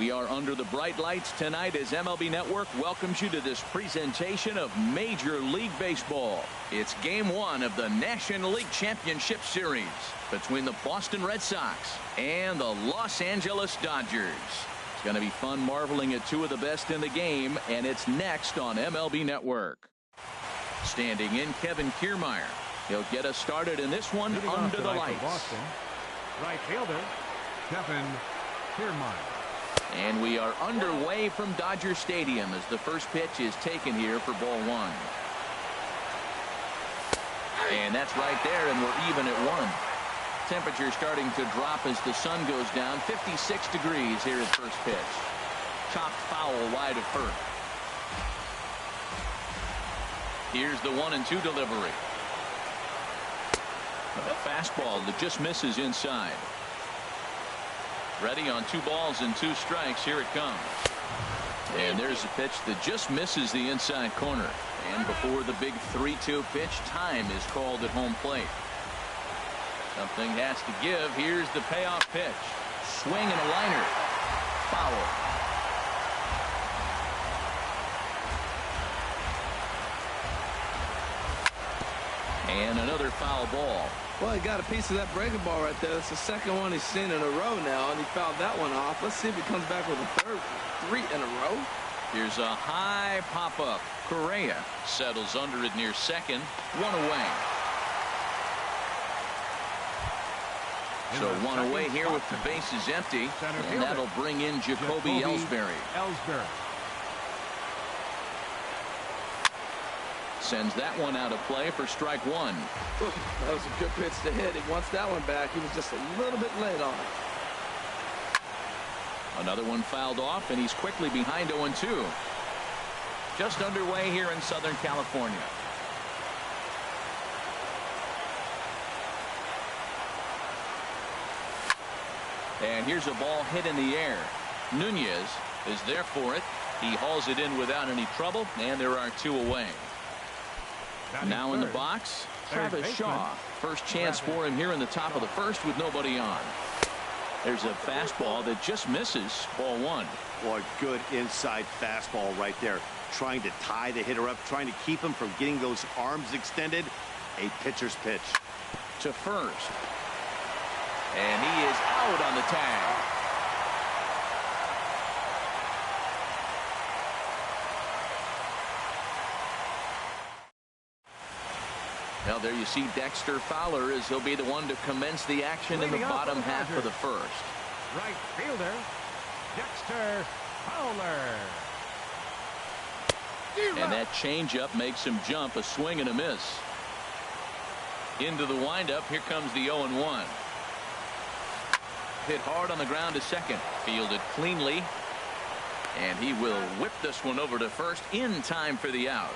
We are under the bright lights tonight as MLB Network welcomes you to this presentation of Major League Baseball. It's Game 1 of the National League Championship Series between the Boston Red Sox and the Los Angeles Dodgers. It's going to be fun marveling at two of the best in the game, and it's next on MLB Network. Standing in, Kevin Kiermaier. He'll get us started in this one under the lights. Boston, right fielder, Kevin Kiermaier. And we are underway from Dodger Stadium as the first pitch is taken here for ball one. And that's right there, and we're even at 1. Temperature starting to drop as the sun goes down. 56 degrees here at first pitch. Chopped foul wide of first. Here's the 1-2 delivery. A fastball that just misses inside. Ready on 2 balls and 2 strikes. Here it comes. And there's a pitch that just misses the inside corner. And before the big 3-2 pitch, time is called at home plate. Something has to give. Here's the payoff pitch. Swing and a liner. Foul. And another foul ball. Well, he got a piece of that breaking ball right there. That's the second one he's seen in a row now, and he fouled that one off. Let's see if he comes back with a third, 3 in a row. Here's a high pop-up. Correa settles under it near second. 1 away. So 1 away here with the bases empty, and that'll bring in Jacoby Ellsbury. Sends that one out of play for strike 1. That was a good pitch to hit. He wants that one back. He was just a little bit late on it. Another one fouled off, and he's quickly behind 0-2. Just underway here in Southern California. And here's a ball hit in the air. Nunez is there for it. He hauls it in without any trouble, and there are 2 away. Now in the box, Travis Shaw. First chance for him here in the top of the first with nobody on. There's a fastball that just misses. Ball 1. Boy, good inside fastball right there. Trying to tie the hitter up, trying to keep him from getting those arms extended. A pitcher's pitch. To first. And he is out on the tag. Now there you see Dexter Fowler as he'll be the one to commence the action in the bottom half of the first. Right fielder, Dexter Fowler. And that changeup makes him jump. A swing and a miss. Into the windup. Here comes the 0-1. Hit hard on the ground to second. Fielded cleanly. And he will whip this one over to first in time for the out.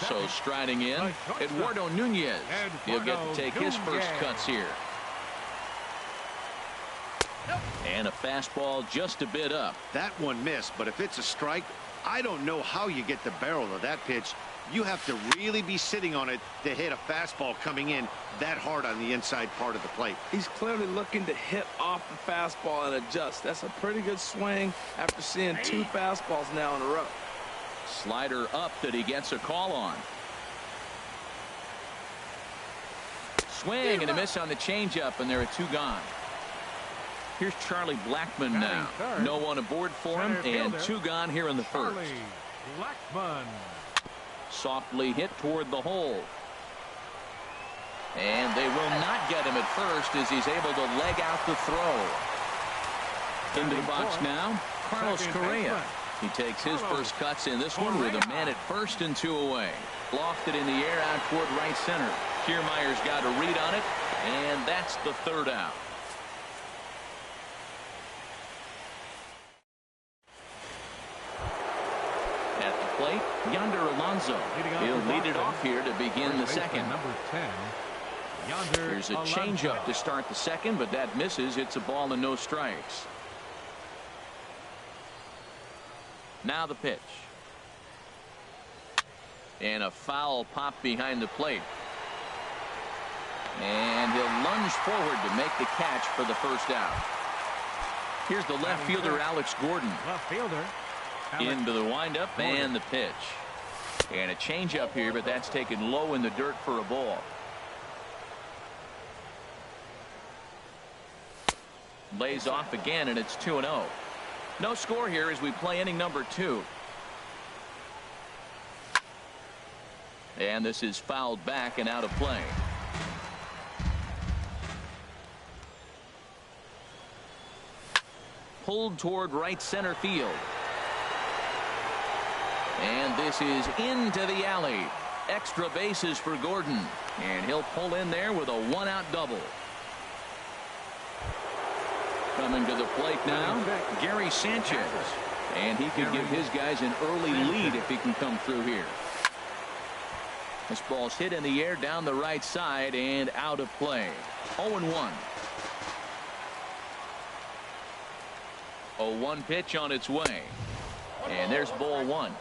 So striding in, Eduardo Nunez. He'll get to take his first cuts here. And a fastball just a bit up. That one missed, but if it's a strike, I don't know how you get the barrel of that pitch. You have to really be sitting on it to hit a fastball coming in that hard on the inside part of the plate. He's clearly looking to hit off the fastball and adjust. That's a pretty good swing after seeing 2 fastballs now in a row. Slider up that he gets a call on. Swing and a miss on the changeup, and there are 2 gone. Here's Charlie Blackmon now. No one aboard for him, and 2 gone here in the first. Blackmon. Softly hit toward the hole. And they will not get him at first as he's able to leg out the throw. Into the box now, Carlos Correa. He takes his first cuts in this one with a man at first and 2 away. Lofted in the air out toward right center. Kiermaier's got a read on it, and that's the 3rd out. At the plate, Yonder Alonso. He'll lead it off here to begin the second. Number 10. Here's a changeup to start the second, but that misses. It's a ball and no strikes. Now the pitch. And a foul pop behind the plate. And he'll lunge forward to make the catch for the first out. Here's the left fielder, Alex Gordon. Left fielder. Into the windup and the pitch. And a changeup here, but that's taken low in the dirt for a ball. Lays off again, and it's 2-0. No score here as we play inning number 2. And this is fouled back and out of play. Pulled toward right center field. And this is into the alley. Extra bases for Gordon. And he'll pull in there with a 1-out double. Coming to the plate now, Gary Sanchez. And he could give his guys an early lead if he can come through here. This ball's hit in the air down the right side and out of play. 0-1. 0-1 pitch on its way. And there's ball 1.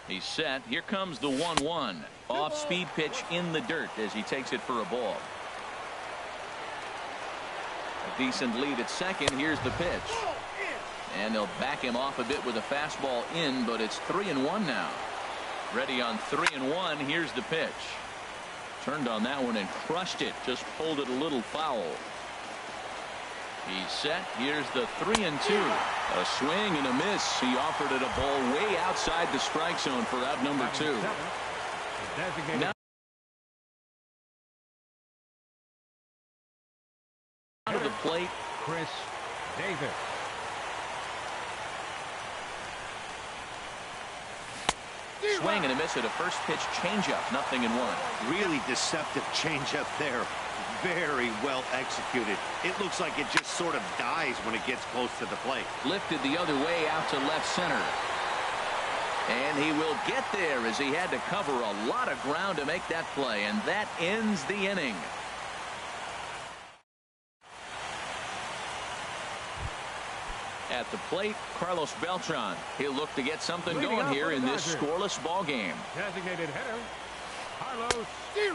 He's set. Here comes the 1-1. Off-speed pitch in the dirt as he takes it for a ball. A decent lead at second. Here's the pitch. And they'll back him off a bit with a fastball in, but it's 3-1 now. Ready on 3-1. Here's the pitch. Turned on that one and crushed it. Just pulled it a little foul. He's set. Here's the 3-2. A swing and a miss. He offered it a ball way outside the strike zone for out number 2. Now to the plate, Chris Davis. Swing and a miss at a first pitch changeup. 0-1. Really deceptive changeup there. Very well executed. It looks like it just sort of dies when it gets close to the plate. Lifted the other way out to left center. And he will get there as he had to cover a lot of ground to make that play. And that ends the inning. At the plate, Carlos Beltran. He'll look to get something going here in this scoreless ball game. Designated hitter, Carlos.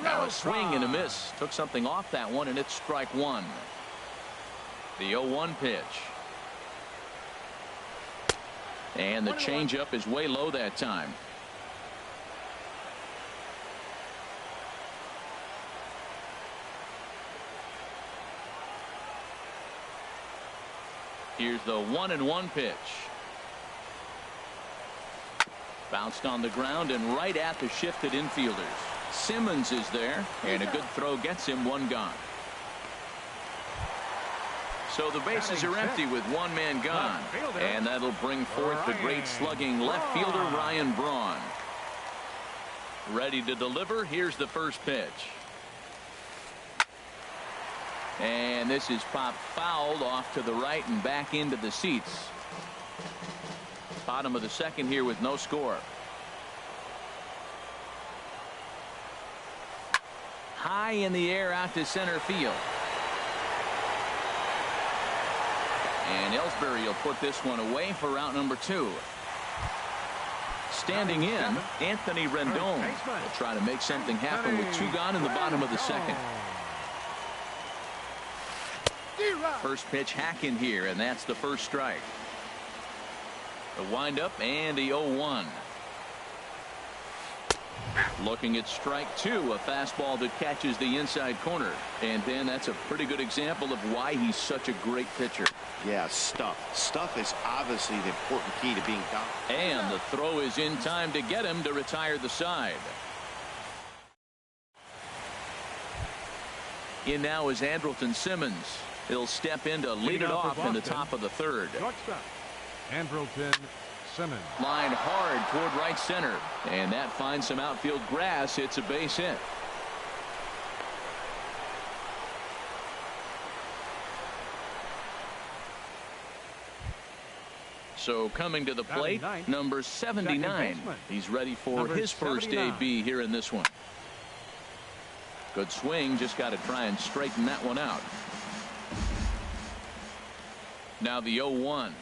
Now a swing and a miss. Took something off that one, and it's strike 1. The 0-1 pitch. And the changeup is way low that time. Here's the 1-1 pitch. Bounced on the ground and right at the shifted infielders. Simmons is there, and a good throw gets him 1 gone. So the bases are empty with 1 man gone, and that'll bring forth the great slugging left fielder Ryan Braun. Ready to deliver. Here's the first pitch. And this is popped fouled off to the right and back into the seats. Bottom of the second here with no score. High in the air out to center field. And Ellsbury will put this one away for out number 2. Standing in, Anthony Rendon will try to make something happen with 2 gone in the bottom of the second. First pitch hack in here, and that's the first strike. The windup and the 0-1. Looking at strike 2, a fastball that catches the inside corner. And then that's a pretty good example of why he's such a great pitcher. Yeah, stuff. Stuff is obviously the important key to being dominant. And the throw is in time to get him to retire the side. In now is Andrelton Simmons. He'll step in to lead it off in the top of the third. Shortstop, Andrelton Simmons. Line hard toward right center. And that finds some outfield grass. It's a base hit. So coming to the plate, number 79. He's ready for his first AB here in this one. Good swing. Just got to try and straighten that one out. Now the 0-1.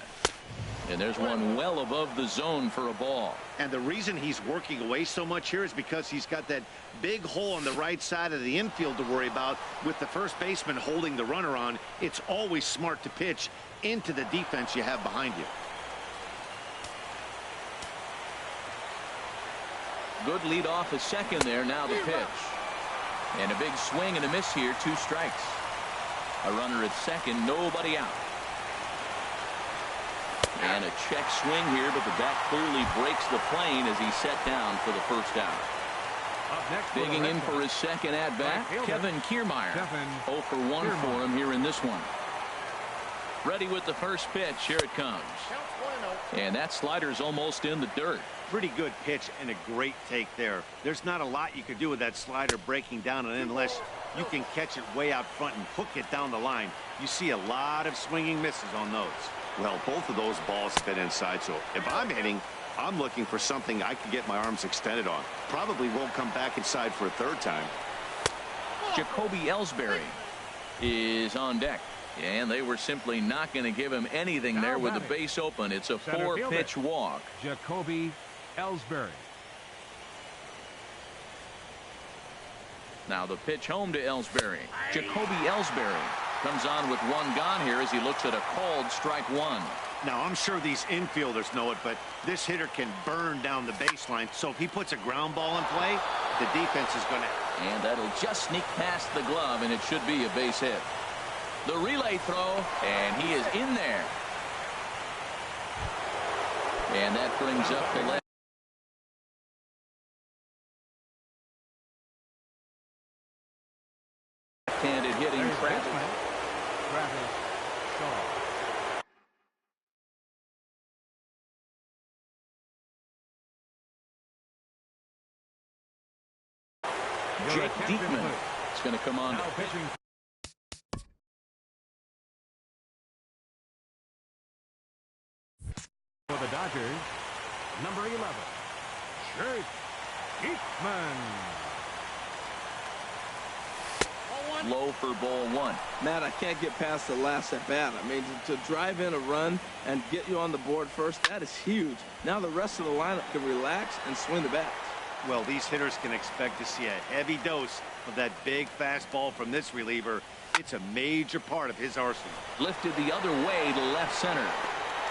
And there's one well above the zone for a ball. And the reason he's working away so much here is because he's got that big hole on the right side of the infield to worry about. With the first baseman holding the runner on, it's always smart to pitch into the defense you have behind you. Good lead off a second there. Now the pitch. And a big swing and a miss here. 2 strikes. A runner at second. Nobody out. And a check swing here, but the bat clearly breaks the plane as he's set down for the first out. Digging in for his second at-bat, Kevin Kiermaier. 0 for 1 for him here in this one. Ready with the first pitch. Here it comes. And that slider's almost in the dirt. Pretty good pitch and a great take there. There's not a lot you could do with that slider breaking down and unless you can catch it way out front and hook it down the line. You see a lot of swinging misses on those. Well, both of those balls have been inside, so if I'm hitting, I'm looking for something I can get my arms extended on. Probably won't come back inside for a third time. Jacoby Ellsbury is on deck. And they were simply not going to give him anything there with the base open. It's a 4-pitch walk. Jacoby Ellsbury. Now the pitch home to Ellsbury. Jacoby Ellsbury comes on with 1 gone here as he looks at a called strike 1. Now I'm sure these infielders know it, but this hitter can burn down the baseline. So if he puts a ground ball in play, the defense is going to. And that'll just sneak past the glove, and it should be a base hit. The relay throw, and he is in there. And that brings up the left. Left-handed hitting Travis. Jake Diekman is going to come on. For the Dodgers, number 11, Jake Diekman. Low for ball 1. Matt, I can't get past the last at bat. I mean, to drive in a run and get you on the board first, that is huge. Now the rest of the lineup can relax and swing the bat. Well, these hitters can expect to see a heavy dose of that big fastball from this reliever. It's a major part of his arsenal. Lifted the other way to left center.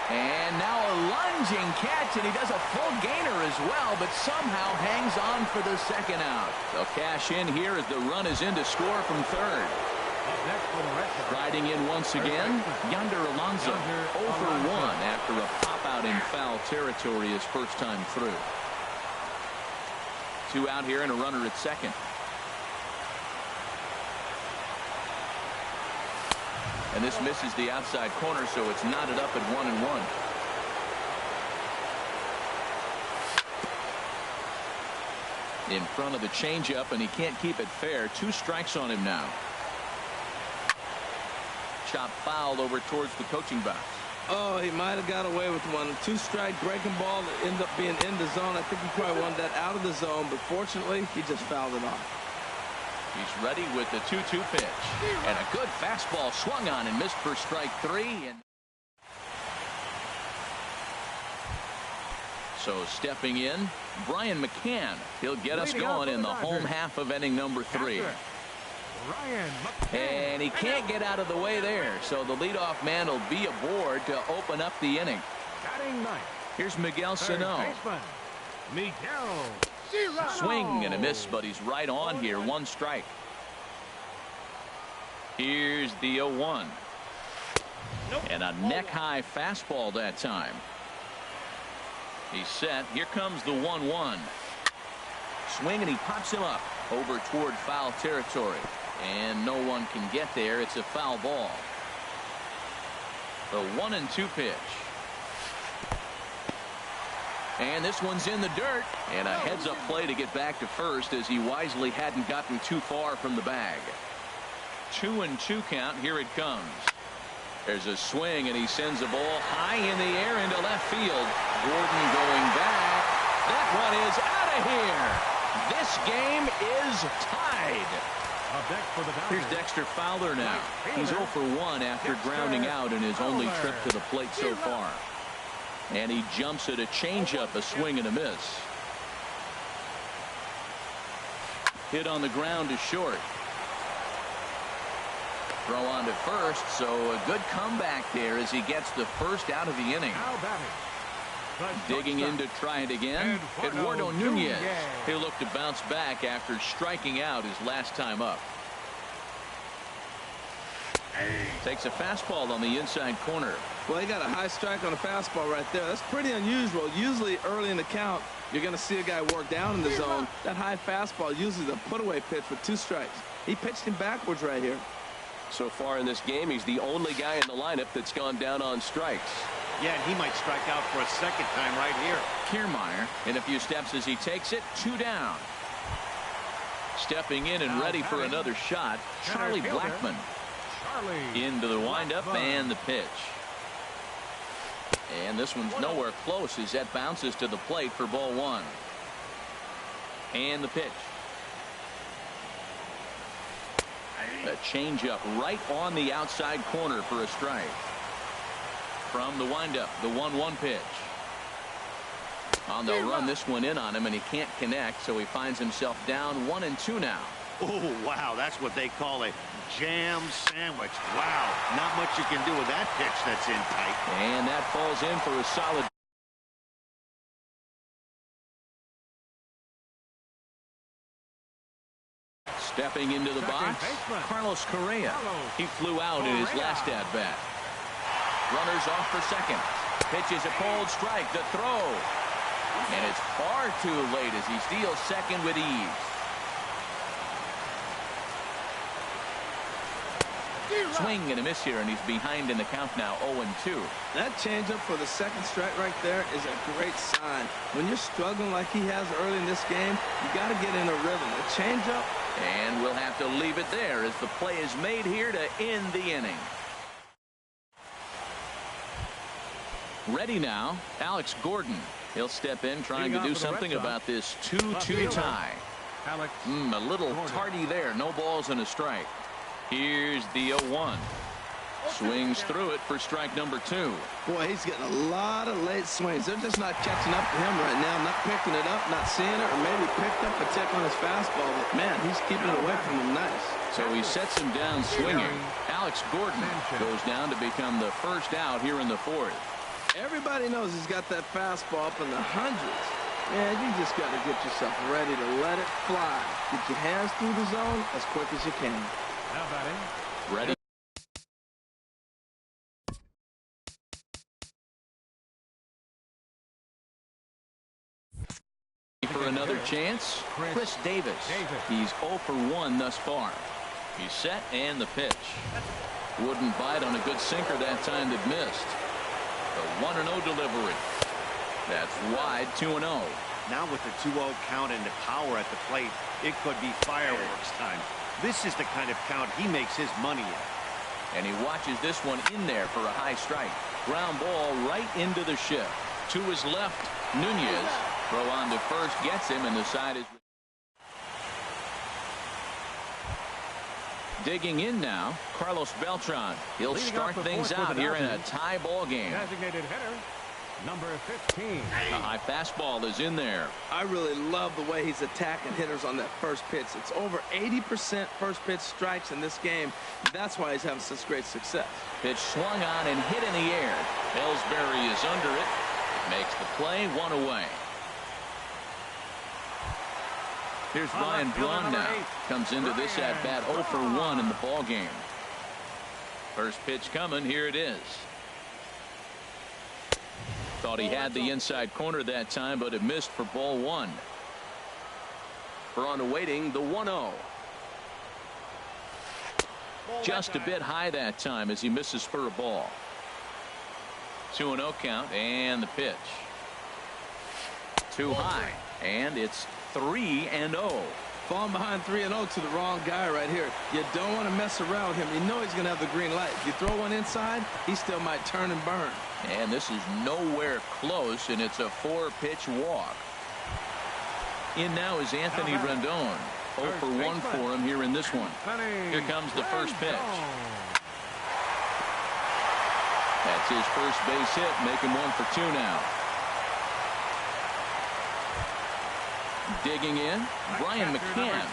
And now a lunging catch, and he does a full gainer as well, but somehow hangs on for the second out. They'll cash in here as the run is in to score from third. Riding in once again, Yonder Alonso. 0 for 1 after a pop out in foul territory his first time through. 2 out here and a runner at second. And this misses the outside corner, so it's knotted up at 1-1. In front of the changeup, and he can't keep it fair. 2 strikes on him now. Chop foul over towards the coaching box. Oh, he might have got away with one. 2-strike breaking ball that ended up being in the zone. I think he probably wanted that out of the zone, but fortunately, he just fouled it off. He's ready with the 2-2 pitch. And a good fastball swung on and missed for strike 3. And so stepping in, Brian McCann. He'll get us going in the home half of inning number 3. And he can't get out of the way there. So the leadoff man will be aboard to open up the inning. Here's Miguel Sano. Swing and a miss, but he's right on here. 1 strike. Here's the 0-1. And a neck-high fastball that time. He's set. Here comes the 1-1. Swing, and he pops him up over toward foul territory. And no one can get there. It's a foul ball. The 1-2 pitch. And this one's in the dirt. And a heads-up play to get back to first as he wisely hadn't gotten too far from the bag. 2-2 count. Here it comes. There's a swing, and he sends a ball high in the air into left field. Gordon going back. That one is out of here. This game is tied. Here's Dexter Fowler now. He's 0 for 1 after grounding out in his only trip to the plate so far. And he jumps at a changeup, a swing and a miss. Hit on the ground to short. Throw on to first, so a good comeback there as he gets the first out of the inning. Digging in to try it again, Eduardo Nunez. He'll look to bounce back after striking out his last time up. Takes a fastball on the inside corner. Well, he got a high strike on a fastball right there. That's pretty unusual. Usually early in the count, you're going to see a guy work down in the zone. That high fastball usually the put-away pitch with 2 strikes. He pitched him backwards right here. So far in this game, he's the only guy in the lineup that's gone down on strikes. Yeah, and he might strike out for a second time right here. Kiermaier in a few steps as he takes it, 2 down. Stepping in and ready for another shot, Charlie Blackmon. Into the windup and the pitch. And this one's nowhere close as that bounces to the plate for ball 1. And the pitch. A changeup right on the outside corner for a strike. From the windup, the 1-1 pitch. On the run, this one in on him, and he can't connect, so he finds himself down 1-2 now. Oh, wow, that's what they call a jam sandwich. Wow, not much you can do with that pitch that's in tight. And that falls in for a solid. Stepping into the box, Carlos Correa. He flew out in his last at-bat. Runners off for second. Pitches a cold strike, the throw. And it's far too late as he steals second with ease. Swing and a miss here, and he's behind in the count now, 0-2. That changeup for the second strike right there is a great sign. When you're struggling like he has early in this game, you got to get in a rhythm. A changeup. And we'll have to leave it there as the play is made here to end the inning. Ready now, Alex Gordon. He'll step in trying to do something about this 2-2 tie. A little tardy there. No balls and a strike. Here's the 0-1. Swings through it for strike number 2. Boy, he's getting a lot of late swings. They're just not catching up to him right now. Not picking it up, not seeing it, or maybe picked up a tick on his fastball. But, man, he's keeping it away from him nice. So he sets him down swinging. Alex Gordon goes down to become the first out here in the 4th. Everybody knows he's got that fastball up in the hundreds. Man, you just got to get yourself ready to let it fly. Get your hands through the zone as quick as you can. Now batting. Ready. For another chance, Chris Davis. He's 0 for 1 thus far. He's set and the pitch. Wouldn't bite on a good sinker that time that missed. The 1-0 delivery. That's wide, 2-0. Now with the 2-0 count and the power at the plate, it could be fireworks time. This is the kind of count he makes his money in. And he watches this one in there for a high strike. Ground ball right into the shift. To his left, Nunez. Throw on to first, gets him, and the side is. Digging in now, Carlos Beltran. He'll start things out here in a tie ball game. Designated hitter, number 15. A high fastball is in there. I really love the way he's attacking hitters on that first pitch. It's over 80% first pitch strikes in this game. That's why he's having such great success. Pitch swung on and hit in the air. Ellsbury is under it. Makes the play, 1 away. Here's Ryan Braun now. Comes into this at bat 0 for 1 in the ball game. First pitch coming. Here it is. Thought he had the inside corner that time, but it missed for ball 1. Braun awaiting the 1-0. Just a bit high that time as he misses for a ball. 2-0 count and the pitch. Too high, and it's 3-0. Falling behind 3-0 to the wrong guy right here. You don't want to mess around with him. You know he's going to have the green light. If you throw one inside, he still might turn and burn. And this is nowhere close, and it's a 4-pitch walk. In now is Anthony Rendon. 0 for 1 for him here in this one. Here comes the first pitch. That's That's his first base hit, making 1 for 2 now. Digging in, Brian McCann.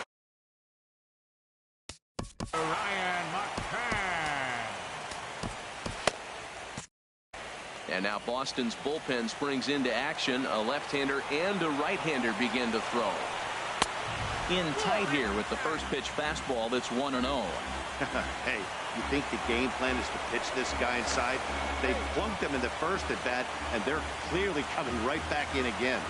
Ryan McCann. And now Boston's bullpen springs into action. A left-hander and a right-hander begin to throw. In tight here with the first pitch fastball that's 1-0. Hey, you think the game plan is to pitch this guy inside? They plunked him in the first at bat, and they're clearly coming right back in again.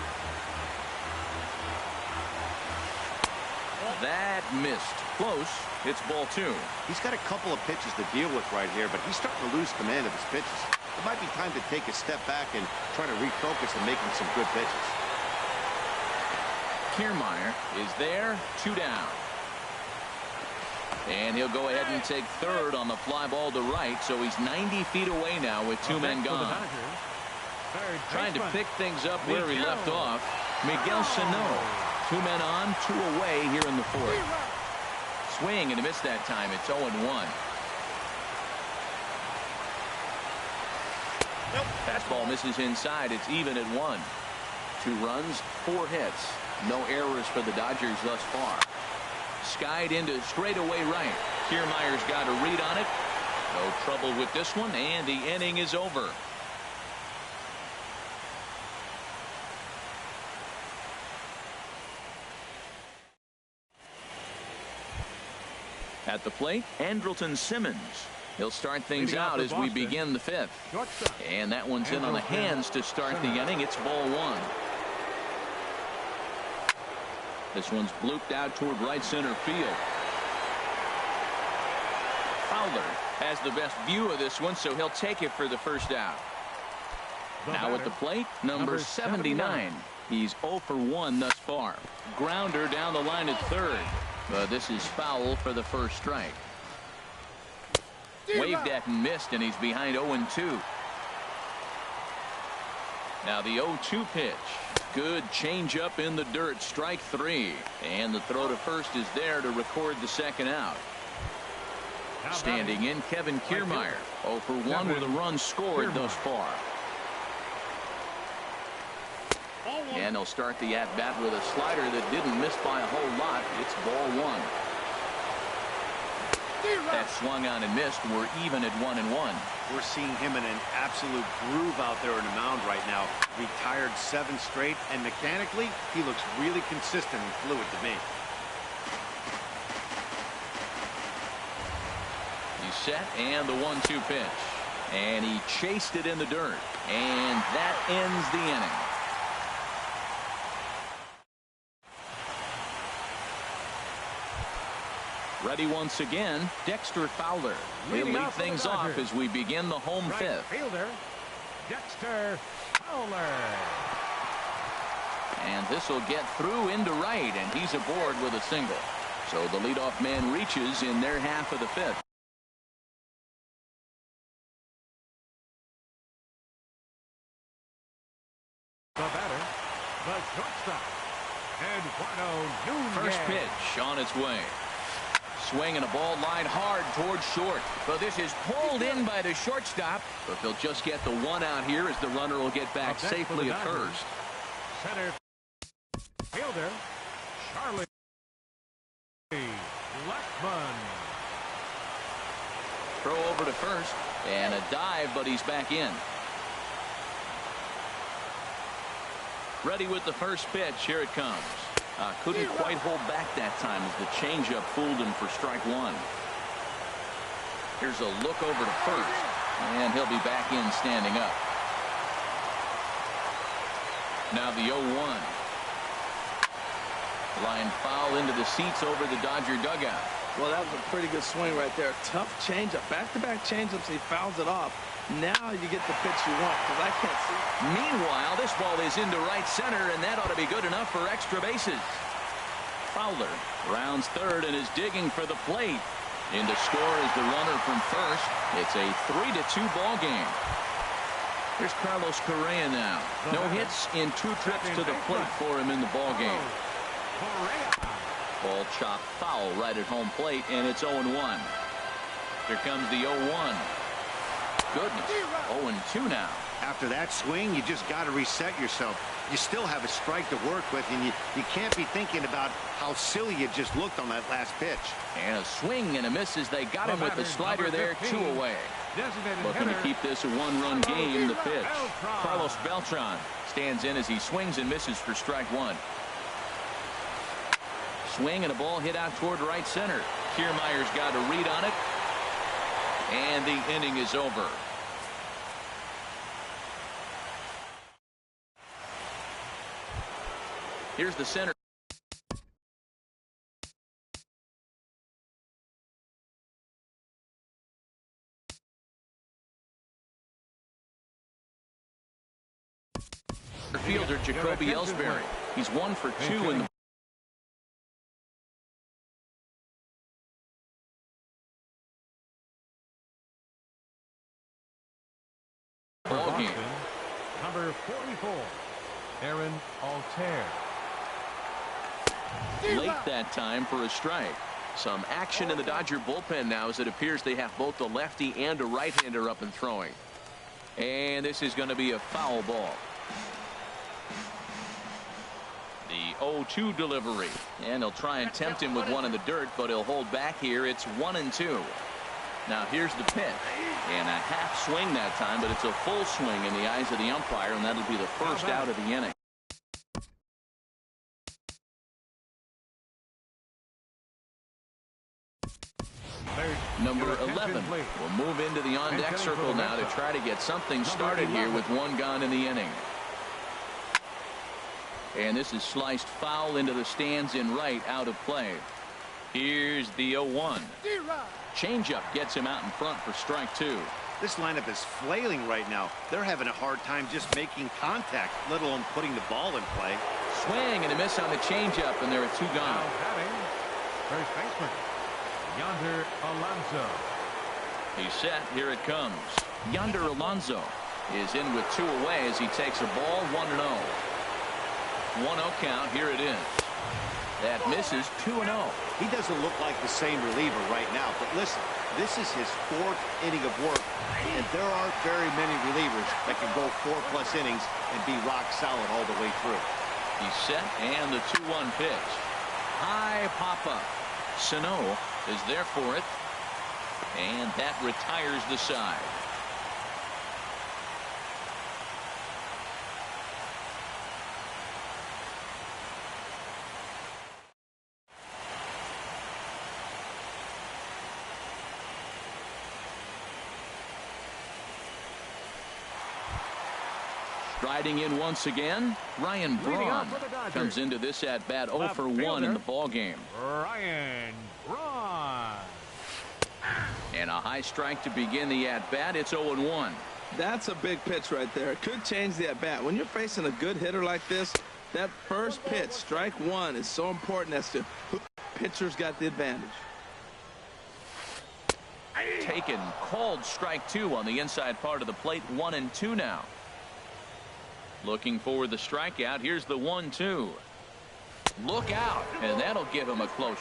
That missed. Close. It's ball 2. He's got a couple of pitches to deal with right here, but he's starting to lose command of his pitches. It might be time to take a step back and try to refocus and making some good pitches. Kiermaier is there. 2 down. And he'll go ahead and take third on the fly ball to right, so he's 90 feet away now with 2 men gone. Trying to pick things up where he left off. Miguel Sano. 2 men on, 2 away here in the 4th. Swing and a miss that time. It's 0-1. Fastball misses inside. It's even at 1. 2 runs, 4 hits. No errors for the Dodgers thus far. Skied into straightaway right. Kiermaier's got a read on it. No trouble with this one, and the inning is over. At the plate, Andrelton Simmons. He'll start things out as we begin the 5th. And that one's in on the hands to start the inning. It's ball 1. This one's blooped out toward right center field. Fowler has the best view of this one, so he'll take it for the first out. Now at the plate, number 79. He's 0 for 1 thus far. Grounder down the line at third. But this is foul for the first strike. Waved at and missed, and he's behind 0-2. Now the 0-2 pitch. Good changeup in the dirt. Strike 3. And the throw to first is there to record the second out. Standing in, Kevin Kiermaier. 0 for 1 with a run scored thus far. And they'll start the at-bat with a slider that didn't miss by a whole lot. It's ball 1. That swung on and missed. We're even at 1-1. We're seeing him in an absolute groove out there on the mound right now. Retired 7 straight, and mechanically, he looks really consistent and fluid to me. He's set, and the 1-2 pitch. And he chased it in the dirt. And that ends the inning. Ready once again, Dexter Fowler. He'll lead things off as we begin the home 5th. Fielder, Dexter Fowler. And this will get through into right, and he's aboard with a single. So the leadoff man reaches in their half of the 5th. The batter, the shortstop, Eduardo Nunez. First pitch on its way. Swing and a ball line hard towards short. But this is pulled in by the shortstop. But they'll just get the 1 out here as the runner will get back safely at first. Center fielder, Charlie Blackman. Throw over to first. And a dive, but he's back in. Ready with the first pitch. Here it comes. Couldn't quite hold back that time as the changeup fooled him for strike 1. Here's a look over to first, and he'll be back in standing up. Now the 0-1. Line foul into the seats over the Dodger dugout. Well, that was a pretty good swing right there. Tough changeup. Back-to-back changeups. He fouls it off. Now you get the pitch you want, because I can't see it. Meanwhile, this ball is into right center, and that ought to be good enough for extra bases. Fowler rounds third and is digging for the plate. In to score is the runner from first. It's a 3-2 ball game. Here's Carlos Correa now. No hits in 2 trips to the plate for him in the ball game. Ball chopped foul right at home plate, and it's 0-1. Here comes the 0-1. goodness. 0-2 now. After that swing, you just got to reset yourself. You still have a strike to work with, and you can't be thinking about how silly you just looked on that last pitch. And a swing and a miss as they got him with the slider there, 2 away. Looking to keep this a one-run game. The pitch. Carlos Beltran stands in as he swings and misses for strike 1. Swing and a ball hit out toward right center. Kiermaier's got a read on it. And the inning is over. Here's the center. Fielder Jacoby Ellsbury. He's 1 for 2 in the ball game. Number 44, Aaron Altair. Late that time for a strike. Some action in the Dodger bullpen now as it appears they have both a lefty and a right-hander up and throwing. And this is going to be a foul ball. The 0-2 delivery. And he'll try and tempt him with one in the dirt, but he'll hold back here. It's 1-2. Now here's the pitch. And a half swing that time, but it's a full swing in the eyes of the umpire, and that'll be the first out of the inning. Number 11 will move into the on-deck circle now to try to get something started here with 1 gone in the inning. And this is sliced foul into the stands in right, out of play. Here's the 0-1. Changeup gets him out in front for strike 2. This lineup is flailing right now. They're having a hard time just making contact, let alone putting the ball in play. Swing and a miss on the changeup, and there are 2 gone. First baseman, Yonder Alonso. He's set. Here it comes. Yonder Alonso is in with 2 away as he takes a ball. 1-0. 1-0 count. Here it is. That misses. 2-0. He doesn't look like the same reliever right now, but listen, this is his 4th inning of work, and there aren't very many relievers that can go 4+ innings and be rock solid all the way through. He's set, and the 2-1 pitch. High pop-up. Sano is there for it, and that retires the side. Striding in once again, Ryan Braun comes into this at bat 0 for 1 in the ball game. Ryan Braun. And a high strike to begin the at bat. It's 0-1. That's a big pitch right there. It could change the at bat. When you're facing a good hitter like this, that first pitch, strike 1, is so important as to who pitcher's got the advantage. Taken, called strike 2 on the inside part of the plate. 1-2 now. Looking for the strikeout. Here's the 1-2. Look out, and that'll give him a close.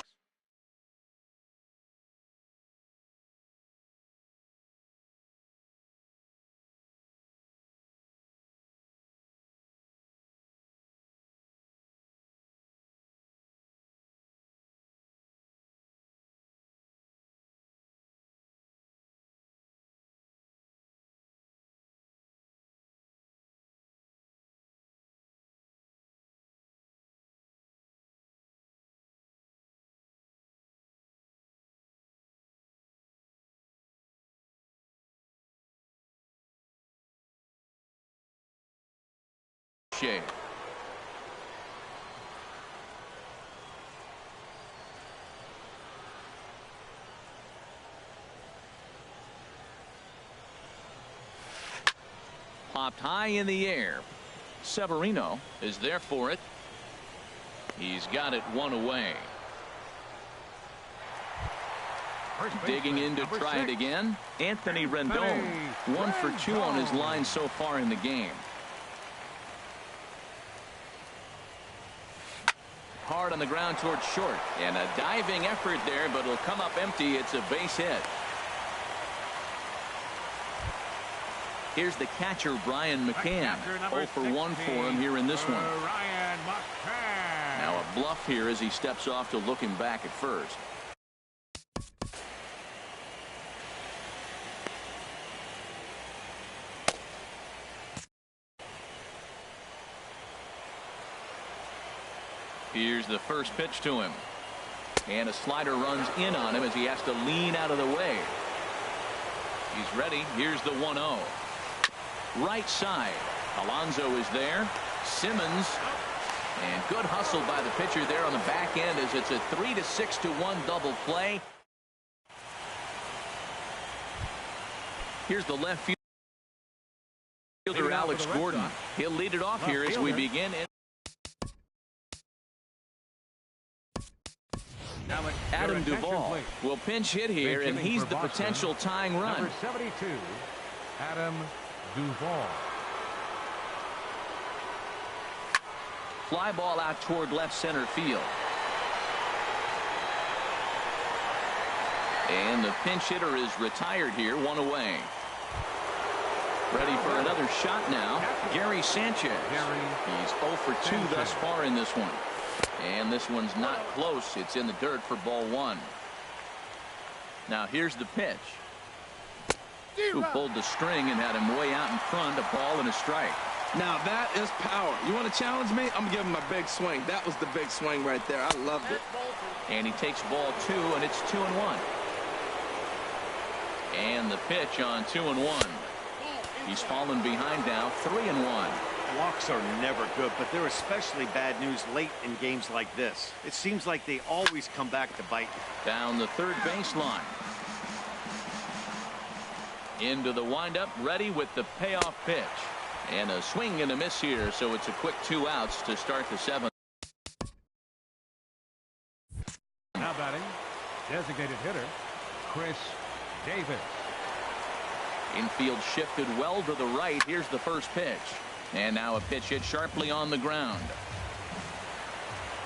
Popped high in the air. Severino is there for it. He's got it 1 away. Digging in to try it again. Anthony Rendon, 1 for 2 on his line so far in the game. Hard on the ground towards short, and a diving effort there, but it'll come up empty. It's a base hit. Here's the catcher, Brian McCann. 0 for 1 for him here in this one. Ryan McCann. Now a bluff here as he steps off to look him back at first. Here's the first pitch to him. And a slider runs in on him as he has to lean out of the way. He's ready. Here's the 1-0. Right side. Alonso is there. Simmons. And good hustle by the pitcher there on the back end as it's a 3-6-1 double play. Here's the left fielder, Alex Gordon. He'll lead it off here as we begin. Adam Duvall will pinch hit here, and he's the potential tying run. Number 72, Adam Duvall. Fly ball out toward left center field. And the pinch hitter is retired here, one away. Ready for another shot now, Gary Sanchez. He's 0 for 2 thus far in this one. And this one's not close. It's in the dirt for ball 1. Now here's the pitch. Who pulled the string and had him way out in front, a ball and a strike. Now that is power. You want to challenge me? I'm giving him a big swing. That was the big swing right there. I loved it. And he takes ball 2, and it's 2-1. And the pitch on 2-1. He's fallen behind now, 3-1. Walks are never good, but they're especially bad news late in games like this. It seems like they always come back to bite. Down the third baseline. Into the windup, ready with the payoff pitch. And a swing and a miss here, so it's a quick 2 outs to start the 7th. Now batting, designated hitter, Chris Davis. Infield shifted well to the right. Here's the first pitch. And now a pitch hit sharply on the ground.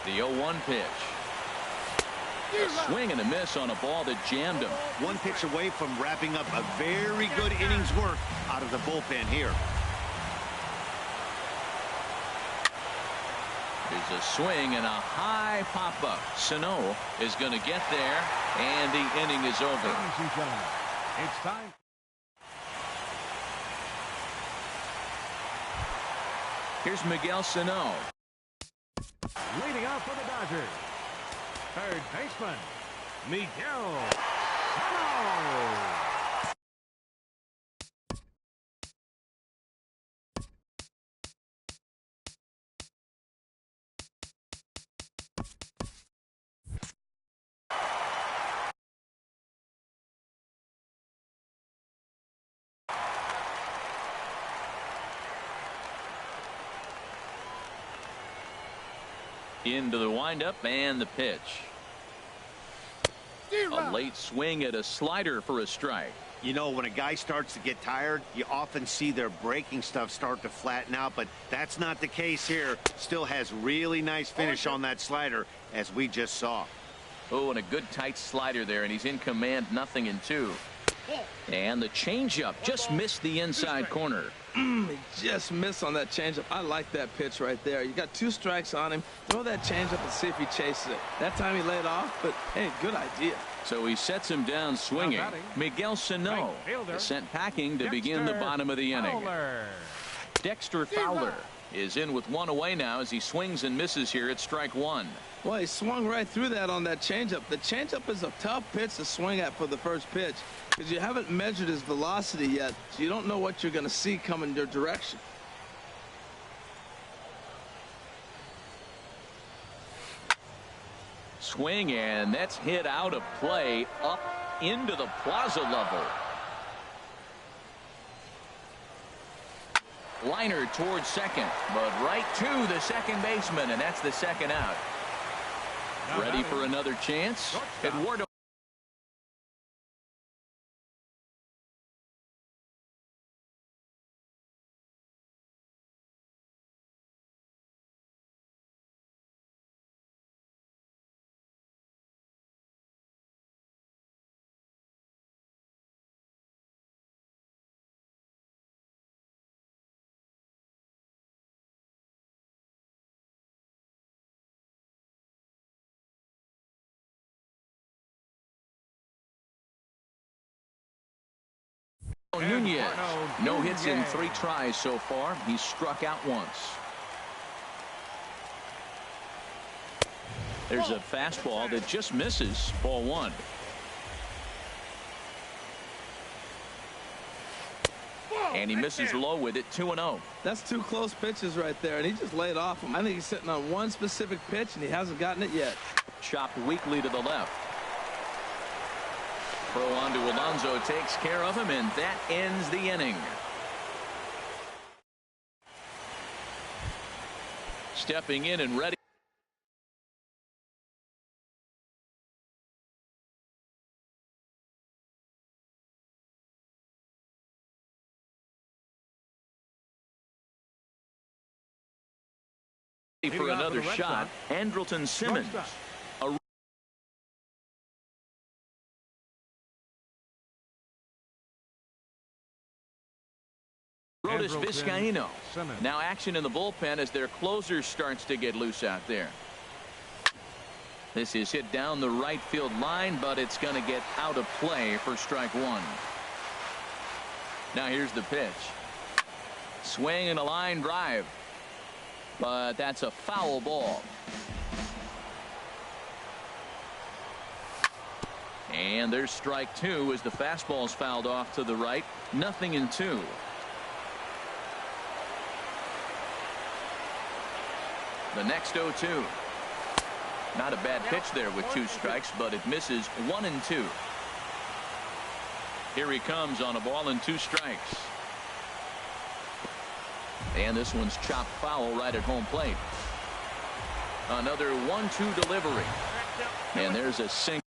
The 0-1 pitch. A swing and a miss on a ball that jammed him. One pitch away from wrapping up a very good inning's work out of the bullpen here. There's a swing and a high pop-up. Sano is going to get there, and the inning is over. Ladies and gentlemen, it's time. Here's Miguel Sano. Leading off for the Dodgers, third baseman, Miguel Sano. Into the windup and the pitch. A late swing at a slider for a strike. You know, when a guy starts to get tired, you often see their breaking stuff start to flatten out, but that's not the case here. Still has really nice finish on that slider, as we just saw. Oh, and a good tight slider there, and he's in command, 0-2. And the changeup just missed the inside corner. He just missed on that changeup. I like that pitch right there. You got 2 strikes on him. Throw that changeup and see if he chases it. That time he laid off, but hey, good idea. So he sets him down swinging. Miguel Sano is sent packing to begin the bottom of the inning. Dexter Fowler is in with 1 away now as he swings and misses here at strike 1. Well, he swung right through that on that changeup. The changeup is a tough pitch to swing at for the first pitch because you haven't measured his velocity yet, so you don't know what you're going to see coming your direction. Swing, and that's hit out of play up into the plaza level. Liner towards second, but right to the second baseman, and that's the second out. Ready for another chance? Eduardo Nunez. No hits in 3 tries so far. He's struck out once. There's a fastball that just misses. Ball 1. And he misses low with it. 2-0. That's 2 close pitches right there, and he just laid off him. I think he's sitting on one specific pitch, and he hasn't gotten it yet. Chopped weakly to the left. Throw on to Alonso takes care of him, and that ends the inning. Stepping in and ready. For another shot, Andrelton Simmons. Vizcaíno. Now action in the bullpen as their closer starts to get loose out there. This is hit down the right field line, but it's going to get out of play for strike 1. Now here's the pitch. Swing and a line drive. But that's a foul ball. And there's strike 2 as the fastball's fouled off to the right. 0-2. The next 0-2. Not a bad pitch there with 2 strikes, but it misses. 1-2. Here he comes on a ball and 2 strikes. And this one's chopped foul right at home plate. Another 1-2 delivery. And there's a single.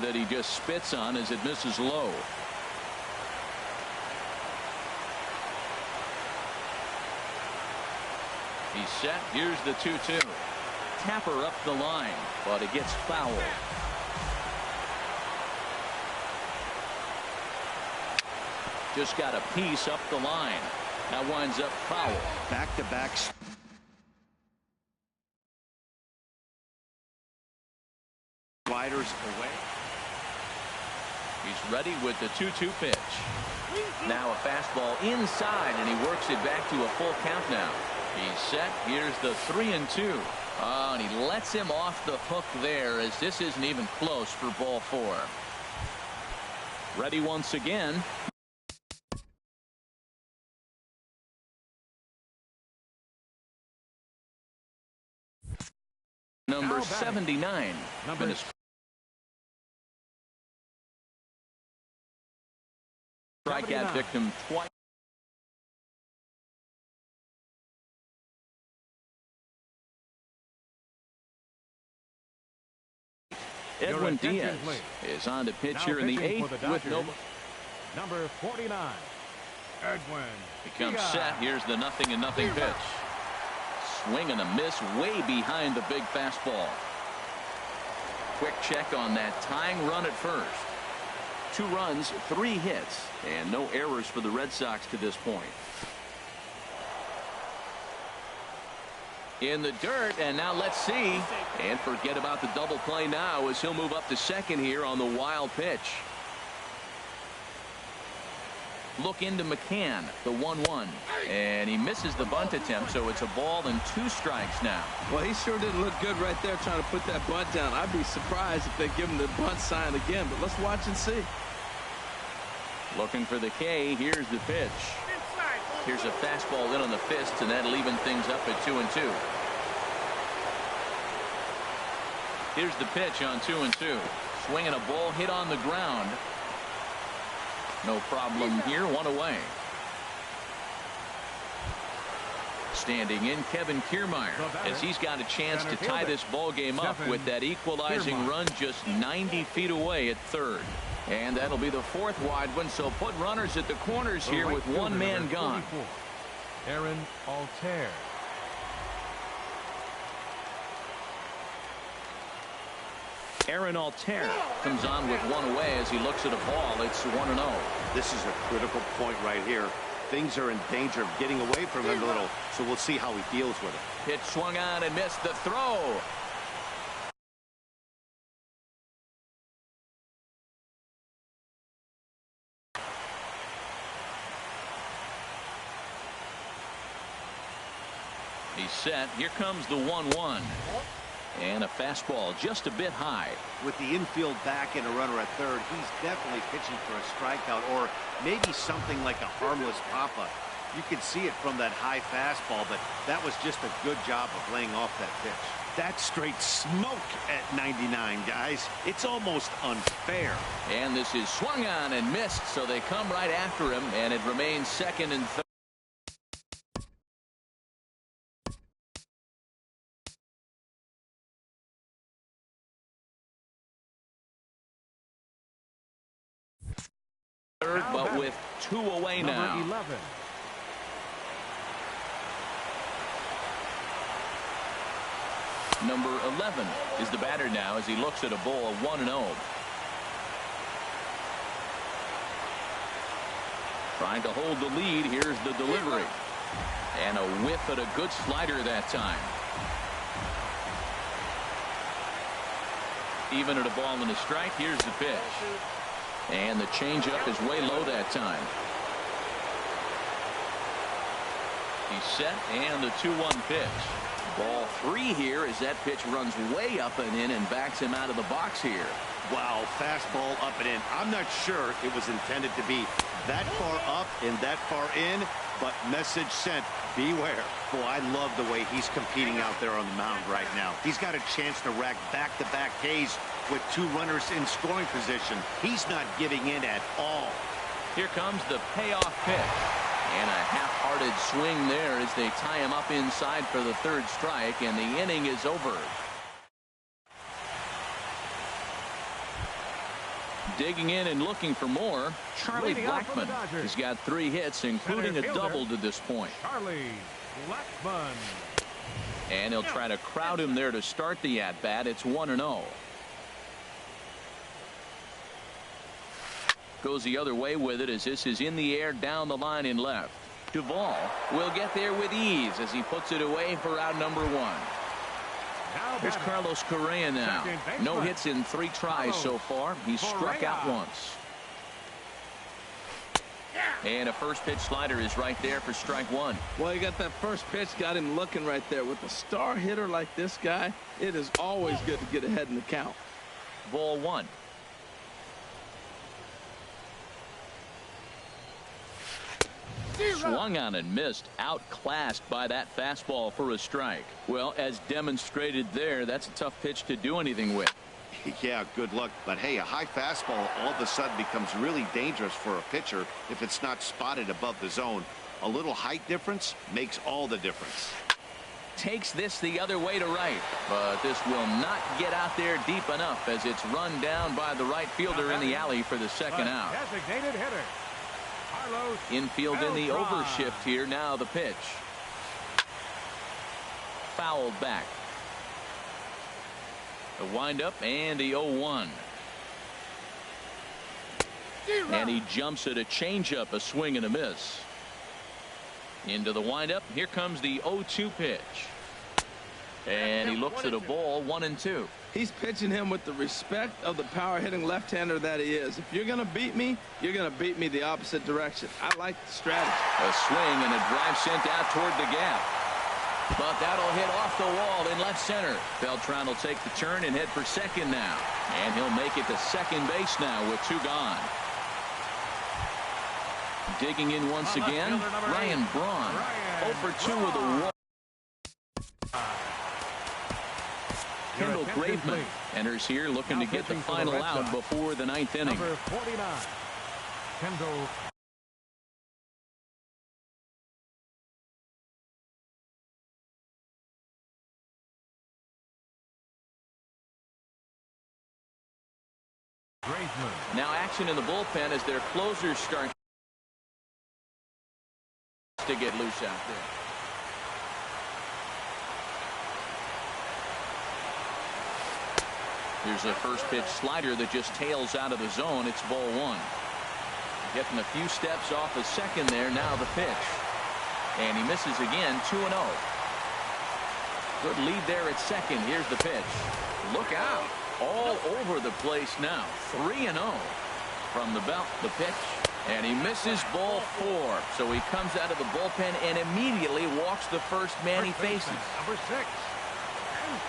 That he just spits on as it misses low. He's set. Here's the 2-2. Tapper up the line, but it gets fouled. Just got a piece up the line. That winds up foul. Back-to-back. Sliders away. He's ready with the 2-2 pitch. Now a fastball inside, and he works it back to a full count now. He's set. Here's the 3-2. Oh, and he lets him off the hook there as this isn't even close for ball 4. Ready once again. Number 79. Strikeout victim twice. Edwin Diaz is on the pitch here in the 8th with no. Number 49. Edwin Becomes set. Here's the 0-0 pitch. Swing and a miss way behind the big fastball. Quick check on that tying run at first. 2 runs, 3 hits, and no errors for the Red Sox to this point. In the dirt, and now let's see. And forget about the double play now as he'll move up to second here on the wild pitch. Look into McCann, the 1-1, and he misses the bunt attempt, so it's a ball and 2 strikes now. Well, he sure didn't look good right there trying to put that bunt down. I'd be surprised if they give him the bunt sign again, but let's watch and see. Looking for the K. Here's the pitch. Here's a fastball in on the fists, and that'll even things up at 2-2. Here's the pitch on 2-2. Swinging a ball hit on the ground. No problem here. 1 away. Standing in, Kevin Kiermaier, as he's got a chance to tie this ball game up with that equalizing run just 90 feet away at third. And that'll be the 4th wide one, so put runners at the corners here with one man gone. Aaron Altair. Aaron Altair comes on with 1 away as he looks at a ball. It's 1-0. This is a critical point right here. Things are in danger of getting away from him a little, so we'll see how he deals with it. Pitch swung on and missed the throw. He's set. Here comes the 1-1. And a fastball just a bit high. With the infield back and a runner at third, he's definitely pitching for a strikeout or maybe something like a harmless pop-up. You can see it from that high fastball, but that was just a good job of laying off that pitch. That's straight smoke at 99, guys. It's almost unfair. And this is swung on and missed, so they come right after him, and it remains 2nd and 3rd. But with 2 away now. Number 11. Number 11 is the batter now as he looks at a ball 1-0. Trying to hold the lead. Here's the delivery. And a whiff at a good slider that time. Even at a ball and a strike. Here's the pitch. And the changeup is way low that time. He's set, and the 2-1 pitch. Ball 3 here as that pitch runs way up and in and backs him out of the box here. Wow, fastball up and in. I'm not sure it was intended to be that far up and that far in, but message sent, beware. Boy, I love the way he's competing out there on the mound right now. He's got a chance to rack back-to-back Ks with 2 runners in scoring position. He's not giving in at all. Here comes the payoff pitch. And a half-hearted swing there as they tie him up inside for the 3rd strike, and the inning is over. Digging in and looking for more, Charlie Blackmon has got 3 hits, including a double to this point. Charlie Blackmon. And he'll try to crowd him there to start the at-bat. It's 1-0. Goes the other way with it as this is in the air down the line in left. Duvall will get there with ease as he puts it away for out number 1. Here's Carlos Correa now. No hits in 3 tries so far. He's struck out once. And a first pitch slider is right there for strike 1. Well, you got that first pitch, got him looking right there. With a star hitter like this guy, it is always good to get ahead in the count. Ball 1. Swung on and missed, outclassed by that fastball for a strike. Well, as demonstrated there, that's a tough pitch to do anything with. Yeah, good luck. But hey, a high fastball all of a sudden becomes really dangerous for a pitcher if it's not spotted above the zone. A little height difference makes all the difference. Takes this the other way to right, but this will not get out there deep enough as it's run down by the right fielder in the alley for the 2nd out. Designated hitter. Infield in the overshift here. Now the pitch. Fouled back. The windup and the 0-1. And he jumps at a changeup, a swing and a miss. Into the windup. Here comes the 0-2 pitch. And he looks at a ball 1-2. He's pitching him with the respect of the power-hitting left-hander that he is. If you're going to beat me, you're going to beat me the opposite direction. I like the strategy. A swing and a drive sent out toward the gap. But that'll hit off the wall in left center. Beltran will take the turn and head for 2nd now. And he'll make it to 2nd base now with 2 gone. Digging in once again, Ryan Braun. 0 for 2 with a walk. Kendall Graveman enters here looking to get the final out before the 9th inning. Number 49, Kendall. Graveman. Now action in the bullpen as their closers start to get loose out there. Here's a first pitch slider that just tails out of the zone. It's ball 1. Getting a few steps off the second there. Now the pitch. And he misses again. 2-0. Good lead there at second. Here's the pitch. Look out. All over the place now. 3-0 from the belt. The pitch. And he misses ball 4. So he comes out of the bullpen and immediately walks the first man he faces. Number 6.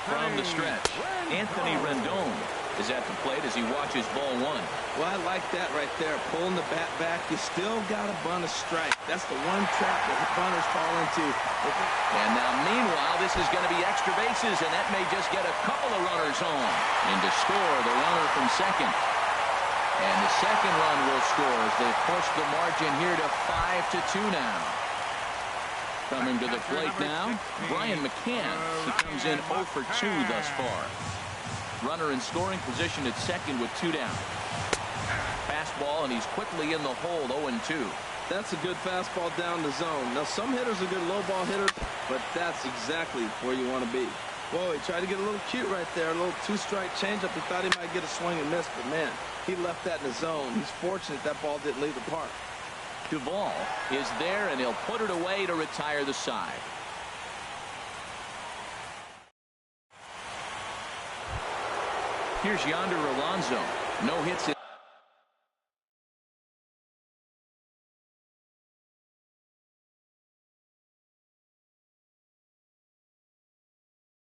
From the stretch, Anthony Rendon is at the plate as he watches ball 1. Well, I like that right there. Pulling the bat back. You still got to bunt a strike. That's the one trap that the bunters fall into. And now, meanwhile, this is going to be extra bases, and that may just get a couple of runners home. And to score, the runner from second. And the second run will score as they push the margin here to 5-2 now. Coming to the plate now, Brian McCann. He comes in 0 for 2 thus far. Runner in scoring position at second with 2 down. Fastball, and he's quickly in the hole, 0-2. That's a good fastball down the zone. Now, some hitters are good low ball hitters, but that's exactly where you want to be. Whoa, he tried to get a little cute right there. A little 2-strike changeup. He thought he might get a swing and miss, but man, he left that in the zone. He's fortunate that ball didn't leave the park. Duvall is there, and he'll put it away to retire the side. Here's Yonder Alonso. No hits in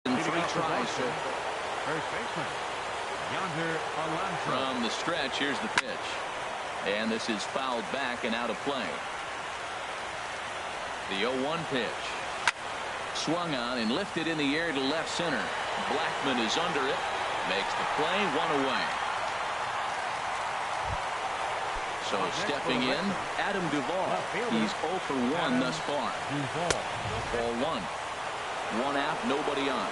three tries. First baseman, Yonder Alonso. From the stretch, here's the pitch. And this is fouled back and out of play. The 0-1 pitch. Swung on and lifted in the air to left center. Blackman is under it. Makes the play, 1 away. So stepping in, Adam Duvall. He's 0 for 1 thus far. Ball 1. 1 out, nobody on.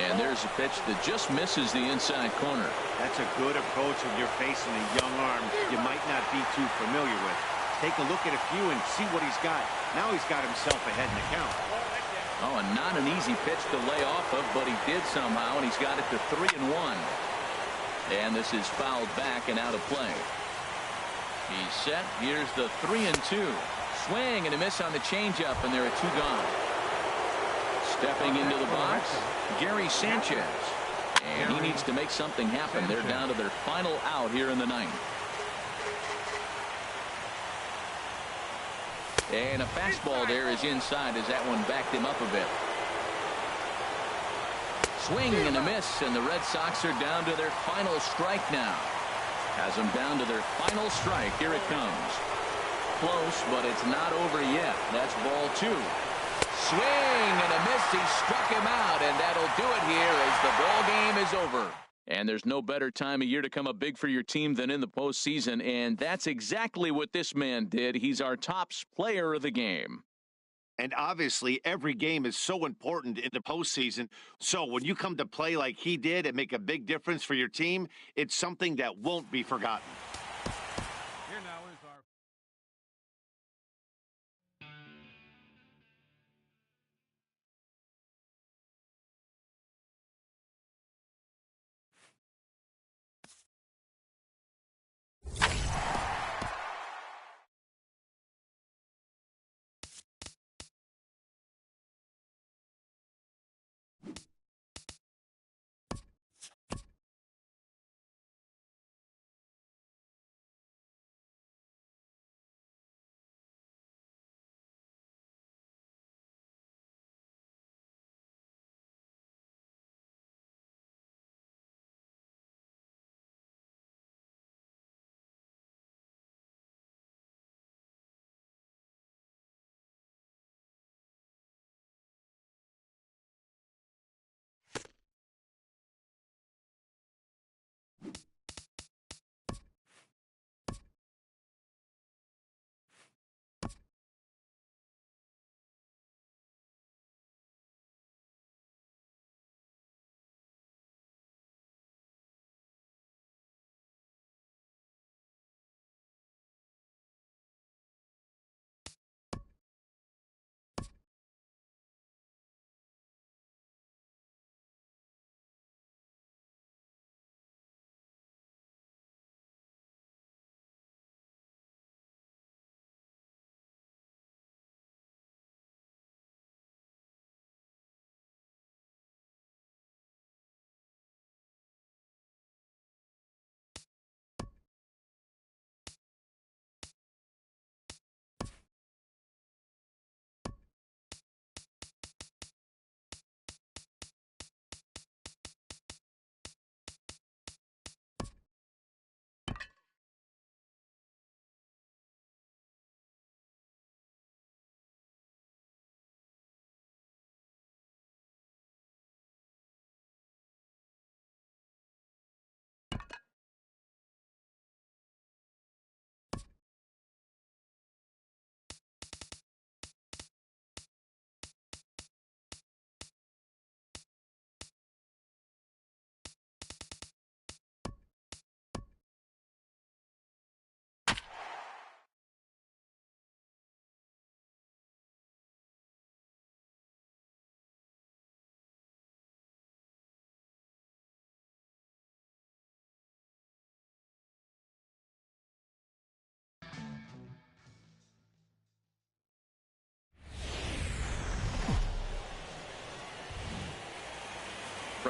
And there's a pitch that just misses the inside corner. That's a good approach when you're facing a young arm you might not be too familiar with. Take a look at a few and see what he's got. Now he's got himself ahead in the count. Oh, and not an easy pitch to lay off of, but he did somehow, and he's got it to 3-1. And this is fouled back and out of play. He's set. Here's the 3-2. Swing and a miss on the changeup, and there are 2 gone. Stepping into the box, Gary Sanchez. And he needs to make something happen. They're down to their final out here in the 9th. And a fastball there is inside as that one backed him up a bit. Swing and a miss, and the Red Sox are down to their final strike now. Has them down to their final strike. Here it comes. Close, but it's not over yet. That's ball 2. Swing and a miss. He struck him out, and that'll do it here as the ball game is over. And there's no better time of year to come up big for your team than in the postseason, and that's exactly what this man did. He's our top player of the game. And obviously, every game is so important in the postseason. So when you come to play like he did and make a big difference for your team, it's something that won't be forgotten.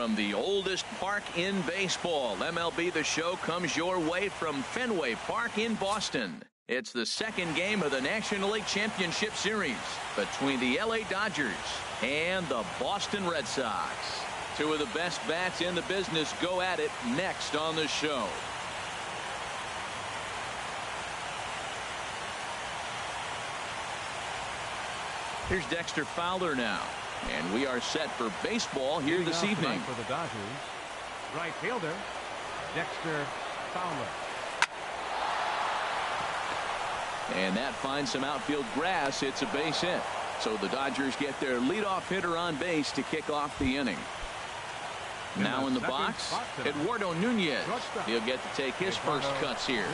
from the oldest park in baseball. MLB The Show comes your way from Fenway Park in Boston. It's the second game of the National League Championship Series between the LA Dodgers and the Boston Red Sox. Two of the best bats in the business go at it next on the show. Here's Dexter Fowler now. And we are set for baseball here this evening. For the Dodgers, right fielder, Dexter Fowler. And that finds some outfield grass. It's a base hit. So the Dodgers get their leadoff hitter on base to kick off the inning. Now in the box, Eduardo Nunez. He'll get to take his first cuts here.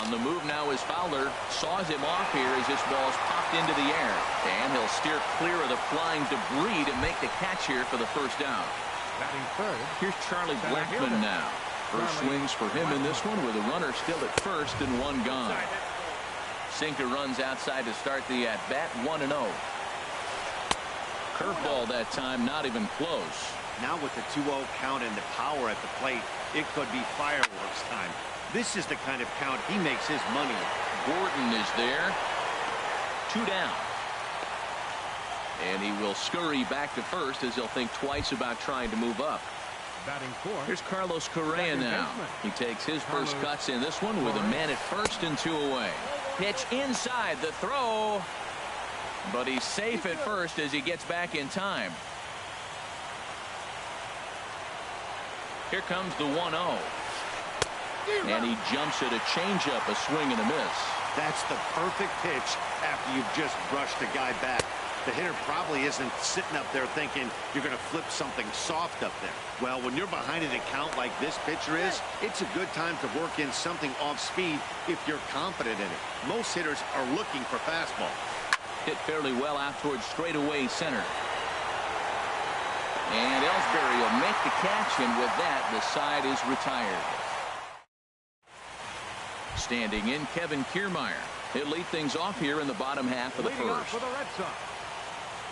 On the move now is Fowler. Saws him off here as this ball's popped into the air. And he'll steer clear of the flying debris to make the catch here for the first down. Here's Charlie Blackmon now. First swings for him in this one with a runner still at first and one gone. Sinker runs outside to start the at-bat, 1-0. Curveball that time, not even close. Now with the 2-0 count and the power at the plate, it could be fireworks time. This is the kind of count he makes his money. Gordon is there. 2 down. And he will scurry back to first as he'll think twice about trying to move up. Here's Carlos Correa now. He takes his first cuts in this one with a man at first and 2 away. Pitch inside the throw. But he's safe at first as he gets back in time. Here comes the 1-0. And he jumps at a changeup, a swing and a miss. That's the perfect pitch after you've just brushed a guy back. The hitter probably isn't sitting up there thinking you're going to flip something soft up there. Well, when you're behind an account like this pitcher is, it's a good time to work in something off speed if you're confident in it. Most hitters are looking for fastball. Hit fairly well out towards straightaway center. And Ellsbury will make the catch, and with that, the side is retired. Standing in, Kevin Kiermaier. He'll lead things off here in the bottom half of the first. For the Red Sox,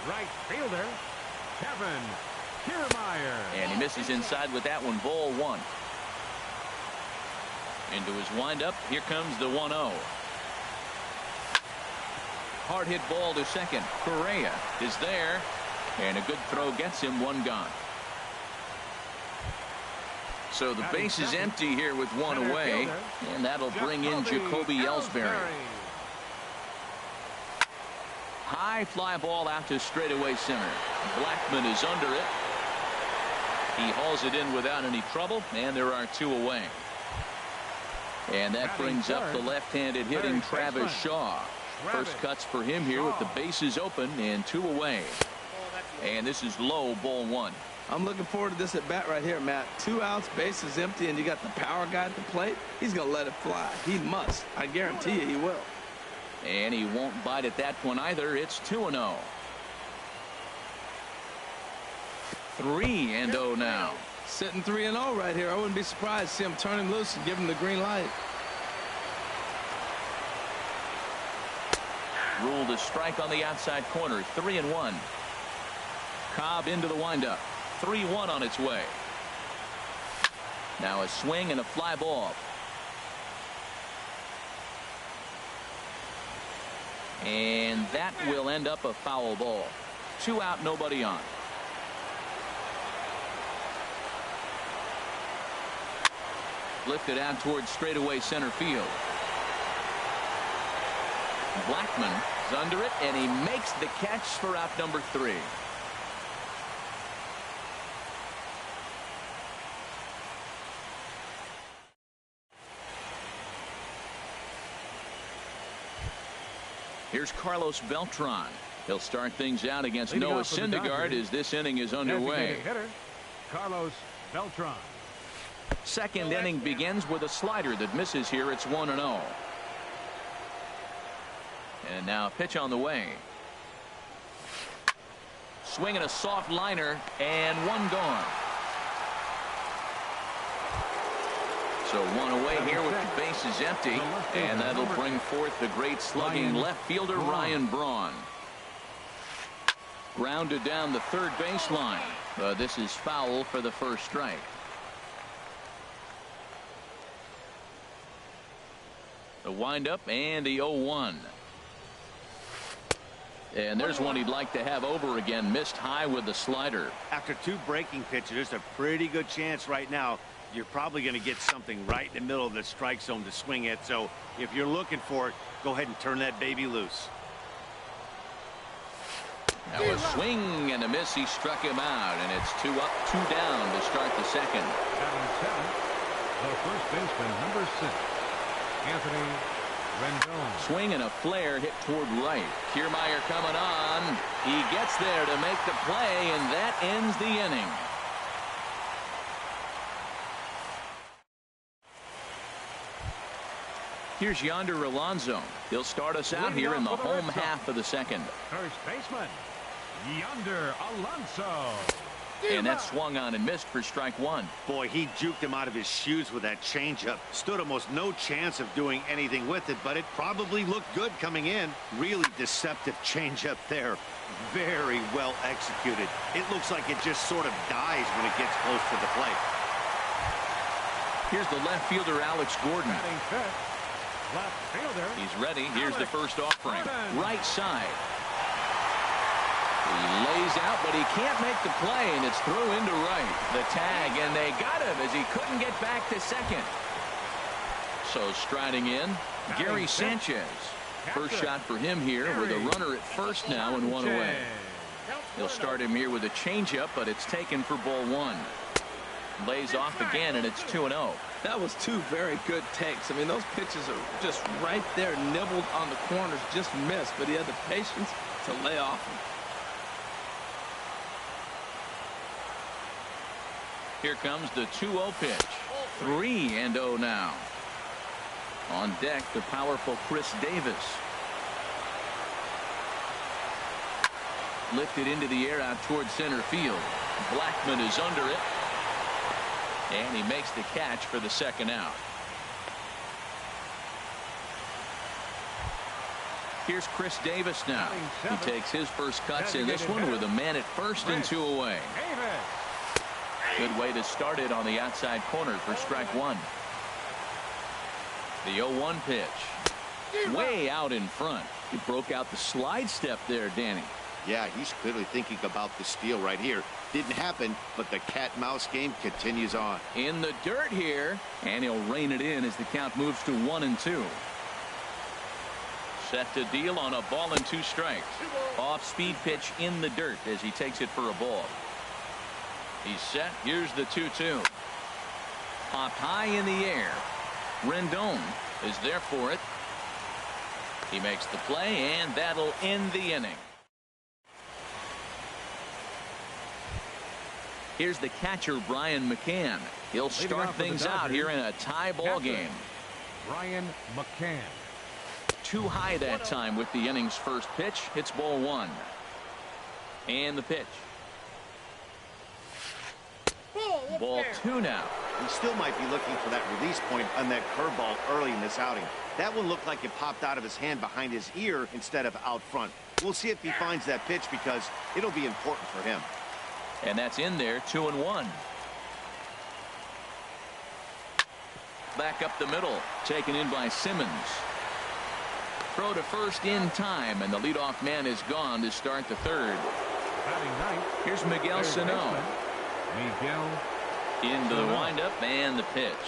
right fielder, Kevin Kiermaier. And he misses inside with that one, ball 1. Into his windup, here comes the 1-0. Hard hit ball to second. Correa is there. And a good throw gets him, 1 gone. So the base is empty here with 1 away. And that'll bring in Jacoby Ellsbury. High fly ball out to straightaway center. Blackmon is under it. He hauls it in without any trouble. And there are 2 away. And that brings up the left-handed hitting Travis Shaw. First cuts for him here with the bases open and 2 away. And this is low, ball 1. I'm looking forward to this at bat right here, Matt. 2 outs, bases empty, and you got the power guy at the plate. He's going to let it fly. He must. I guarantee you he will. And he won't bite at that one either. It's 2-0. 3-0 now. Sitting 3-0 right here. I wouldn't be surprised to see him turn him loose and give him the green light. Ruled a strike on the outside corner. 3-1. Cobb into the windup. 3-1 on its way. Now a swing and a fly ball. And that will end up a foul ball. 2 out, nobody on. Lifted out towards straightaway center field. Blackmon is under it, and he makes the catch for out number 3. Here's Carlos Beltran. He'll start things out against Noah Syndergaard as this inning is underway. Hitter, Carlos Beltran. Second inning begins with a slider that misses here. It's 1-0. And now a pitch on the way. Swinging a soft liner and 1 gone. So 1 away here with the bases empty, and that'll bring forth the great slugging left fielder Ryan Braun. Grounded down the third baseline. This is foul for the first strike. The windup and the 0-1. And there's one he'd like to have over again. Missed high with the slider. After 2 breaking pitches, there's a pretty good chance right now you're probably going to get something right in the middle of the strike zone to swing at. So if you're looking for it, go ahead and turn that baby loose. Now a swing and a miss. He struck him out, and it's 2 up, 2 down to start the second. Batting 7th, the first baseman, number 6, Anthony Rendon. Swing and a flare hit toward right. Kiermaier coming on. He gets there to make the play, and that ends the inning. Here's Yonder Alonso. He'll start us out here in the home half of the second. First baseman, Yonder Alonso. And that swung on and missed for strike 1. Boy, he juked him out of his shoes with that changeup. Stood almost no chance of doing anything with it, but it probably looked good coming in. Really deceptive changeup there. Very well executed. It looks like it just sort of dies when it gets close to the plate. Here's the left fielder, Alex Gordon. Batting 5th, left fielder. He's ready. Here's the first offering. Right side. He lays out, but he can't make the play, and it's through into right. The tag, and they got him as he couldn't get back to second. So striding in, Gary Sanchez. First shot for him here with a runner at first now and 1 away. He'll start him here with a changeup, but it's taken for ball 1. Lays off again, and it's 2-0. That was 2 very good takes. I mean, those pitches are just right there, nibbled on the corners, just missed, but he had the patience to lay off them. Here comes the 2-0 pitch. 3-0 now. On deck, the powerful Chris Davis. Lifted into the air out towards center field. Blackman is under it. And he makes the catch for the second out. Here's Chris Davis now. He takes his first cuts in this one with a man at first and 2 away. Good way to start it on the outside corner for strike 1. The 0-1 pitch. Way out in front. He broke out the slide step there, Danny. Yeah, he's clearly thinking about the steal right here. Didn't happen, but the cat-mouse game continues on. In the dirt here, and he'll rein it in as the count moves to 1-2. Set to deal on a ball and 2 strikes. Off-speed pitch in the dirt as he takes it for a ball. He's set. Here's the 2-2. Popped high in the air. Rendon is there for it. He makes the play, and that'll end the inning. Here's the catcher, Brian McCann. He'll start things out here in a tie ball game. Brian McCann. Too high that time with the inning's first pitch. It's ball 1. And the pitch. Ball 2 now. He still might be looking for that release point on that curveball early in this outing. That one looked like it popped out of his hand behind his ear instead of out front. We'll see if he finds that pitch because it'll be important for him. And that's in there, 2-1. Back up the middle, taken in by Simmons. Throw to first in time, and the leadoff man is gone to start the third. Here's Miguel Sano. Miguel into the windup and the pitch.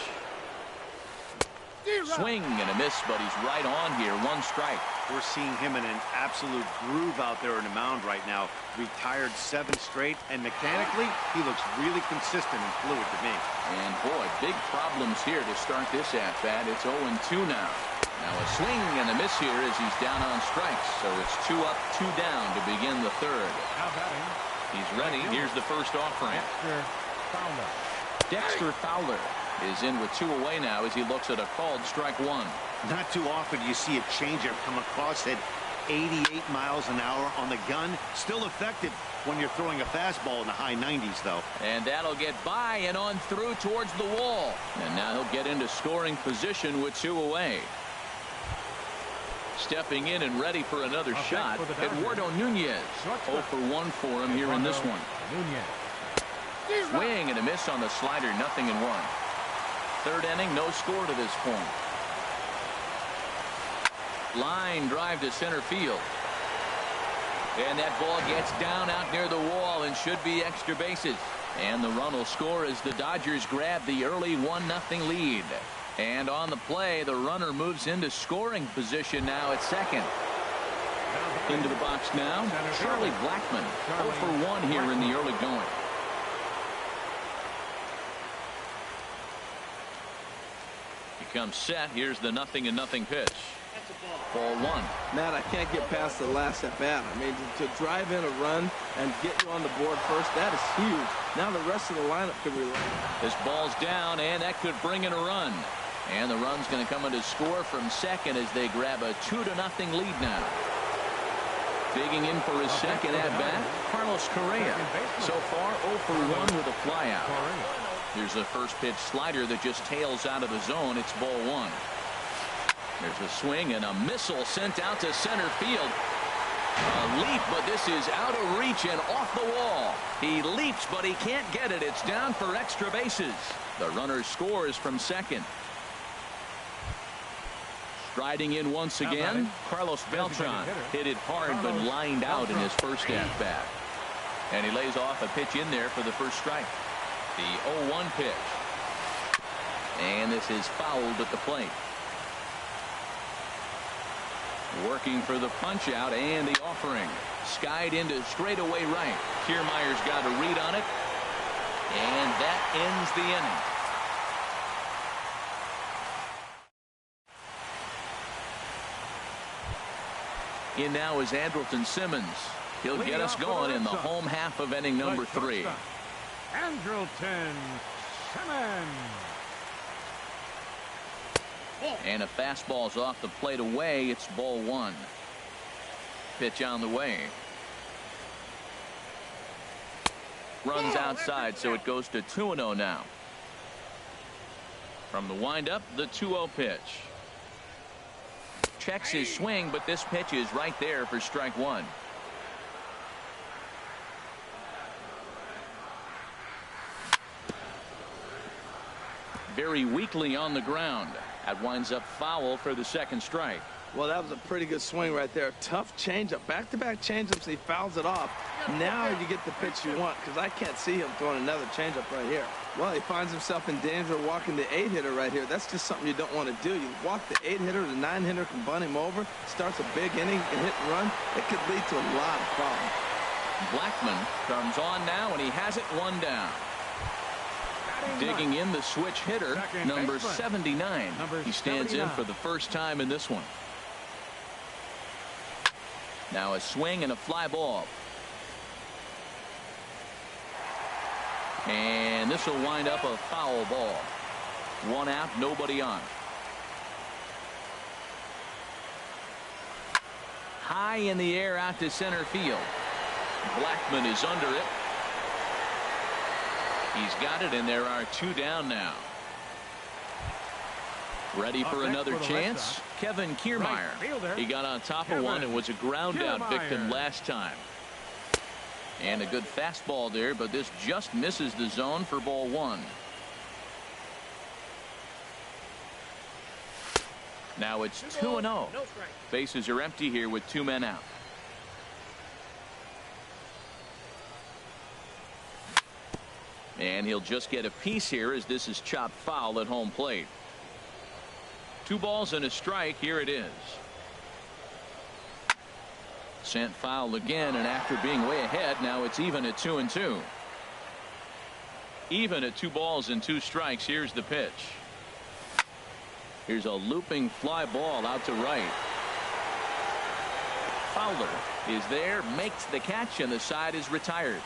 Swing and a miss, but he's right on here. 1 strike. We're seeing him in an absolute groove out there in the mound right now. Retired 7 straight, and mechanically, he looks really consistent and fluid to me. And boy, big problems here to start this at-bat. It's 0-2 now. Now a swing and a miss here as he's down on strikes. So it's 2 up, 2 down to begin the third. He's ready. Here's the first offering. Dexter Fowler is in with 2 away now as he looks at a called strike 1. Not too often do you see a changeup come across at 88 miles an hour on the gun. Still effective when you're throwing a fastball in the high 90s, though. And that'll get by and on through towards the wall. And now he'll get into scoring position with 2 away. Stepping in and ready for another shot, Eduardo Nunez. 0 for 1 for him here in this one. Swing and a miss on the slider, 0-1. Third inning, no score to this point. Line drive to center field. And that ball gets down out near the wall and should be extra bases. And the run will score as the Dodgers grab the early 1-0 lead. And on the play, the runner moves into scoring position now at second. Into the box now, Charlie Blackmon. 0 for 1 here in the early going. He comes set. Here's the 0-0 pitch. Ball 1. Matt, I can't get past the last at bat. I mean, to drive in a run and get you on the board first, that is huge. Now the rest of the lineup could rely. This ball's down, and that could bring in a run. And the run's going to come in to score from second as they grab a 2-0 lead now. Digging in for his second at bat, Carlos Correa. So far, 0 for 1 with a flyout. Here's the first pitch slider that just tails out of the zone. It's ball 1. There's a swing and a missile sent out to center field. A leap, but this is out of reach and off the wall. He leaps, but he can't get it. It's down for extra bases. The runner scores from second. Striding in once again, Carlos Beltran hit it hard but lined out in his first at bat. And he lays off a pitch in there for the first strike. The 0-1 pitch. And this is fouled at the plate. Working for the punch out and the offering. Skied into straightaway right. Kiermaier's got a read on it. And that ends the inning. In now is Andrelton Simmons. He'll get us going in the home half of inning number 3. Andrelton Simmons. And a fastball's off the plate away. It's ball 1. Pitch on the way. Runs outside, so it goes to 2-0 now. From the windup, the 2-0 pitch. Checks his swing, but this pitch is right there for strike 1. Very weakly on the ground. That winds up foul for the second strike. Well, that was a pretty good swing right there. Tough changeup. Back-to-back changeups, he fouls it off. Now you get the pitch you want, because I can't see him throwing another changeup right here. Well, he finds himself in danger of walking the 8-hitter right here. That's just something you don't want to do. You walk the 8-hitter, the 9-hitter can bunt him over, starts a big inning, can hit and run. It could lead to a lot of problems. Blackmon comes on now, and he has it 1 down. Digging in the switch hitter, number 79. He stands in for the first time in this one. Now a swing and a fly ball. And this will wind up a foul ball. 1 out, nobody on. High in the air out to center field. Blackmon is under it. He's got it, and there are 2 down now. Ready for another chance? Kevin Kiermaier. He got on top of one and was a ground out victim last time. And a good fastball there, but this just misses the zone for ball 1. Now it's 2-0. Bases are empty here with 2 men out. And he'll just get a piece here as this is chopped foul at home plate. 2 balls and a strike. Here it is. Sent foul again, and after being way ahead, now it's even at 2-2. Even at 2 balls and 2 strikes. Here's the pitch. Here's a looping fly ball out to right. Fowler is there, makes the catch, and the side is retired.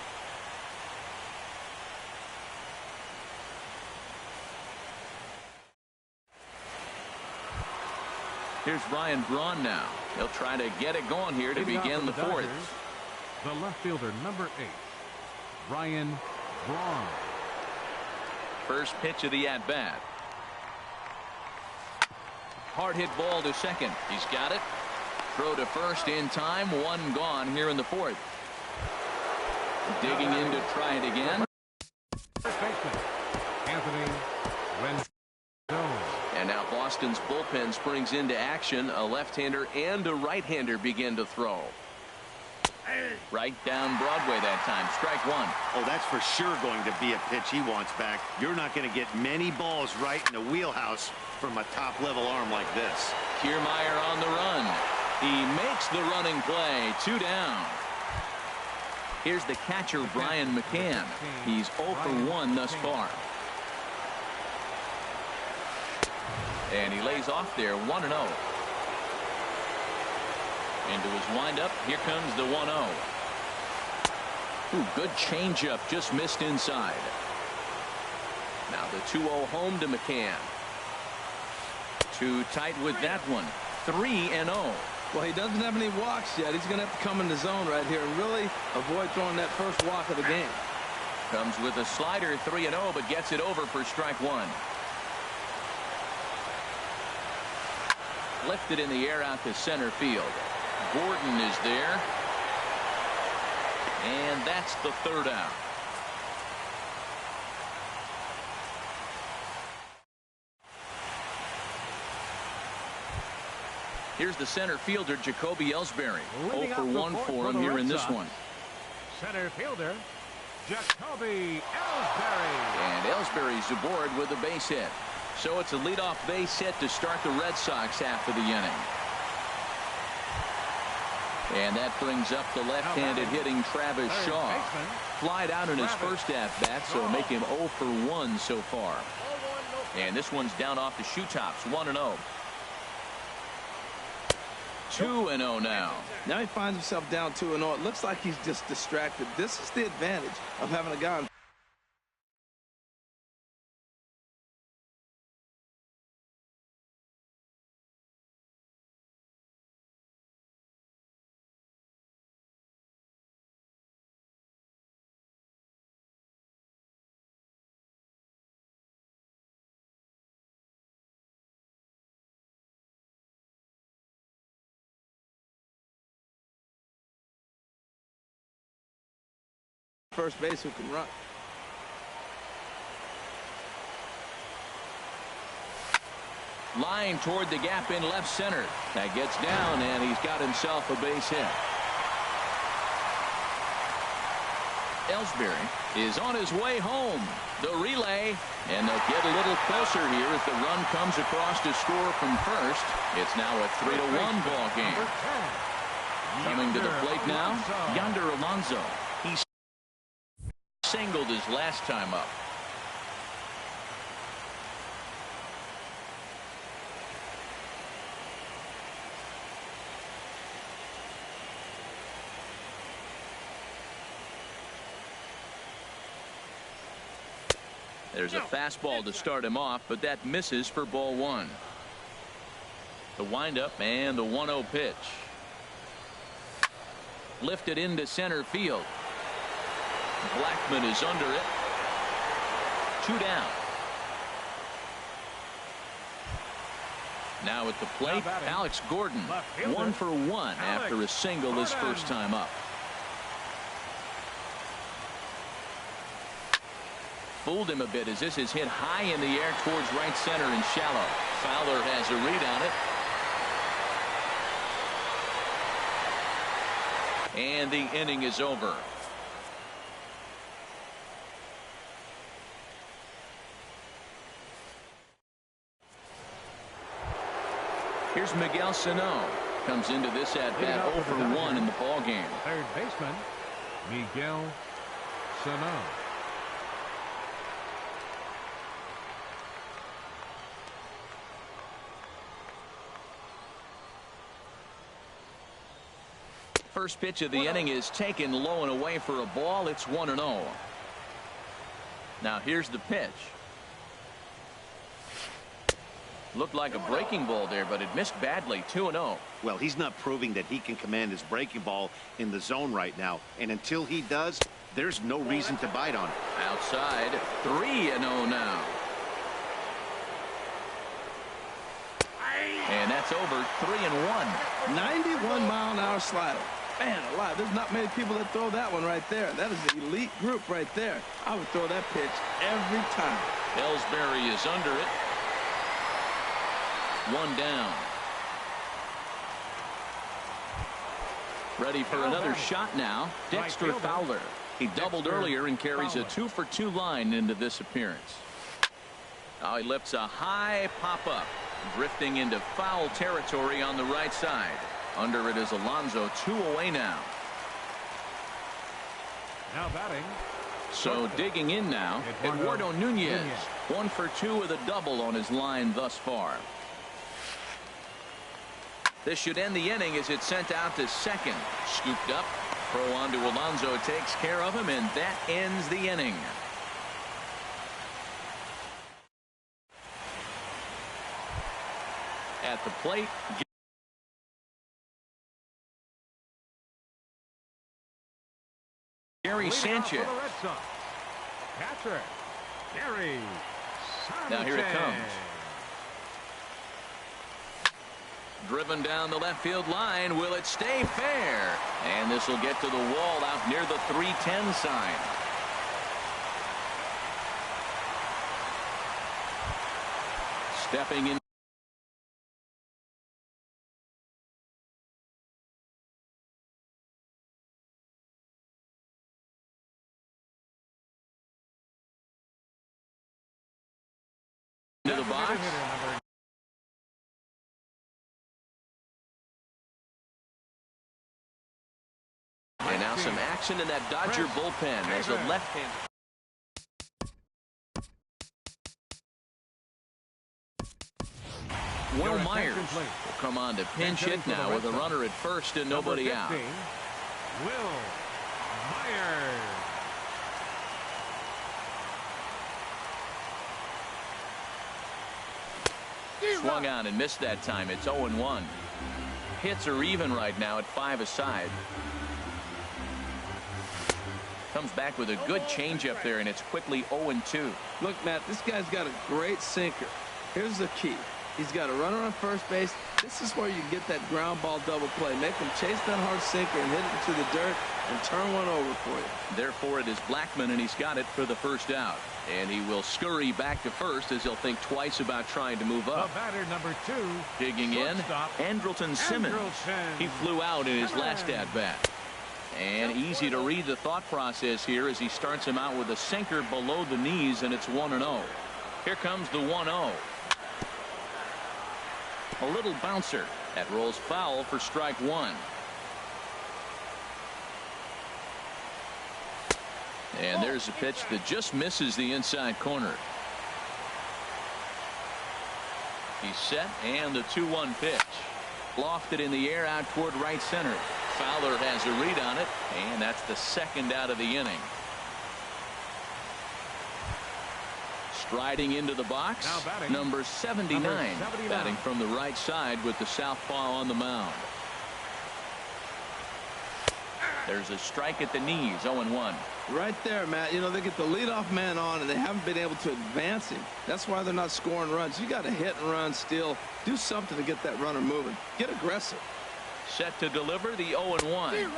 Here's Ryan Braun now. He'll try to get it going here to begin the 4th. The left fielder, number 8, Ryan Braun. First pitch of the at-bat. Hard hit ball to second. He's got it. Throw to first in time. 1 gone here in the 4th. Digging in to try it again. Boston's bullpen springs into action. A left-hander and a right-hander begin to throw. Right down Broadway that time. Strike one. Oh, that's for sure going to be a pitch he wants back. You're not going to get many balls right in the wheelhouse from a top-level arm like this. Kiermaier on the run. He makes the running play. 2 down. Here's the catcher, Brian McCann. He's 0 for 1 thus far. And he lays off there, 1-0. Into his windup. Here comes the 1-0. Ooh, good changeup, just missed inside. Now the 2-0 home to McCann. Too tight with that one. 3-0. Well, he doesn't have any walks yet. He's going to have to come in the zone right here and really avoid throwing that first walk of the game. Comes with a slider, 3-0, but gets it over for strike one. Lifted in the air out to center field. Gordon is there. And that's the 3rd out. Here's the center fielder, Jacoby Ellsbury. 0 for 1 for him here in this one. Center fielder, Jacoby Ellsbury. And Ellsbury's aboard with a base hit. So it's a leadoff base hit to start the Red Sox half of the inning. And that brings up the left-handed hitting Travis Shaw. Flied out in his first at-bat, so make him 0 for 1 so far. And this one's down off the shoe tops, 1-0. 2-0 now. Now he finds himself down 2-0. It looks like he's just distracted. This is the advantage of having a guy on. First base who can run. Line toward the gap in left center. That gets down, and he's got himself a base hit. Ellsbury is on his way home. The relay, and they'll get a little closer here as the run comes across to score from first. It's now a 3-1 ball game. Coming to the plate now, Yonder Alonso. He's singled his last time up. There's a fastball to start him off, but that misses for ball one. The windup and the 1-0 pitch. Lifted into center field. Blackman is under it. 2 down. Now at the plate, Alex Gordon. 1 for 1 after a single his first time up. Fooled him a bit as this is hit high in the air towards right center and shallow. Fowler has a read on it. And the inning is over. Here's Miguel Sano. Comes into this at-bat 0 for 1 in the ball game. Third baseman, Miguel Sano. First pitch of the inning is taken low and away for a ball. It's 1-0. Now here's the pitch. Looked like a breaking ball there, but it missed badly. 2-0. Well, he's not proving that he can command his breaking ball in the zone right now. And until he does, there's no reason to bite on it. Outside, 3-0 now. And that's over. 3-1. 91-mile-an-hour slider. Man alive, there's not many people that throw that one right there. That is an elite group right there. I would throw that pitch every time. Ellsbury is under it. one down. Ready for another shot now. Dexter Fowler. He doubled earlier and carries a 2-for-2 line into this appearance. Now he lifts a high pop-up, drifting into foul territory on the right side. Under it is Alonso, 2 away now. Now batting. So digging in now, Eduardo Nunez. 1 for 2 with a double on his line thus far. This should end the inning as it's sent out to second. Scooped up. Throw on to Alonso takes care of him, and that ends the inning. At the plate. Gary Sanchez. Catcher, Gary Sanchez. Now here it comes. Driven down the left field line. Will it stay fair? And this will get to the wall out near the 310 sign. Stepping in. To the box. And now some action in that Dodger bullpen as a left-hander. Will Myers will come on to pinch hit now with a runner at first and nobody out. Will Myers. Swung on and missed that time. It's 0-1. Hits are even right now at 5 aside. Comes back with a good changeup there, and it's quickly 0-2. Look, Matt, this guy's got a great sinker. Here's the key. He's got a runner on first base. This is where you get that ground ball double play. Make him chase that hard sinker and hit it into the dirt and turn one over for you. Therefore, it is Blackmon, and he's got it for the first out. And he will scurry back to first as he'll think twice about trying to move up. The batter, number 2. Digging in, Andrelton Simmons. He flew out in his last at-bat. And easy to read the thought process here as he starts him out with a sinker below the knees, and it's 1-0. Here comes the 1-0. A little bouncer. That rolls foul for strike one. And there's a pitch that just misses the inside corner. He's set, and the 2-1 pitch. Lofted in the air out toward right center. Fowler has a read on it, and that's the second out of the inning. Striding into the box, number 79, batting from the right side with the southpaw on the mound. There's a strike at the knees, 0-1. Right there, Matt. You know, they get the leadoff man on, and they haven't been able to advance him. That's why they're not scoring runs. You got to hit and run, steal. Do something to get that runner moving. Get aggressive. Set to deliver the 0-1.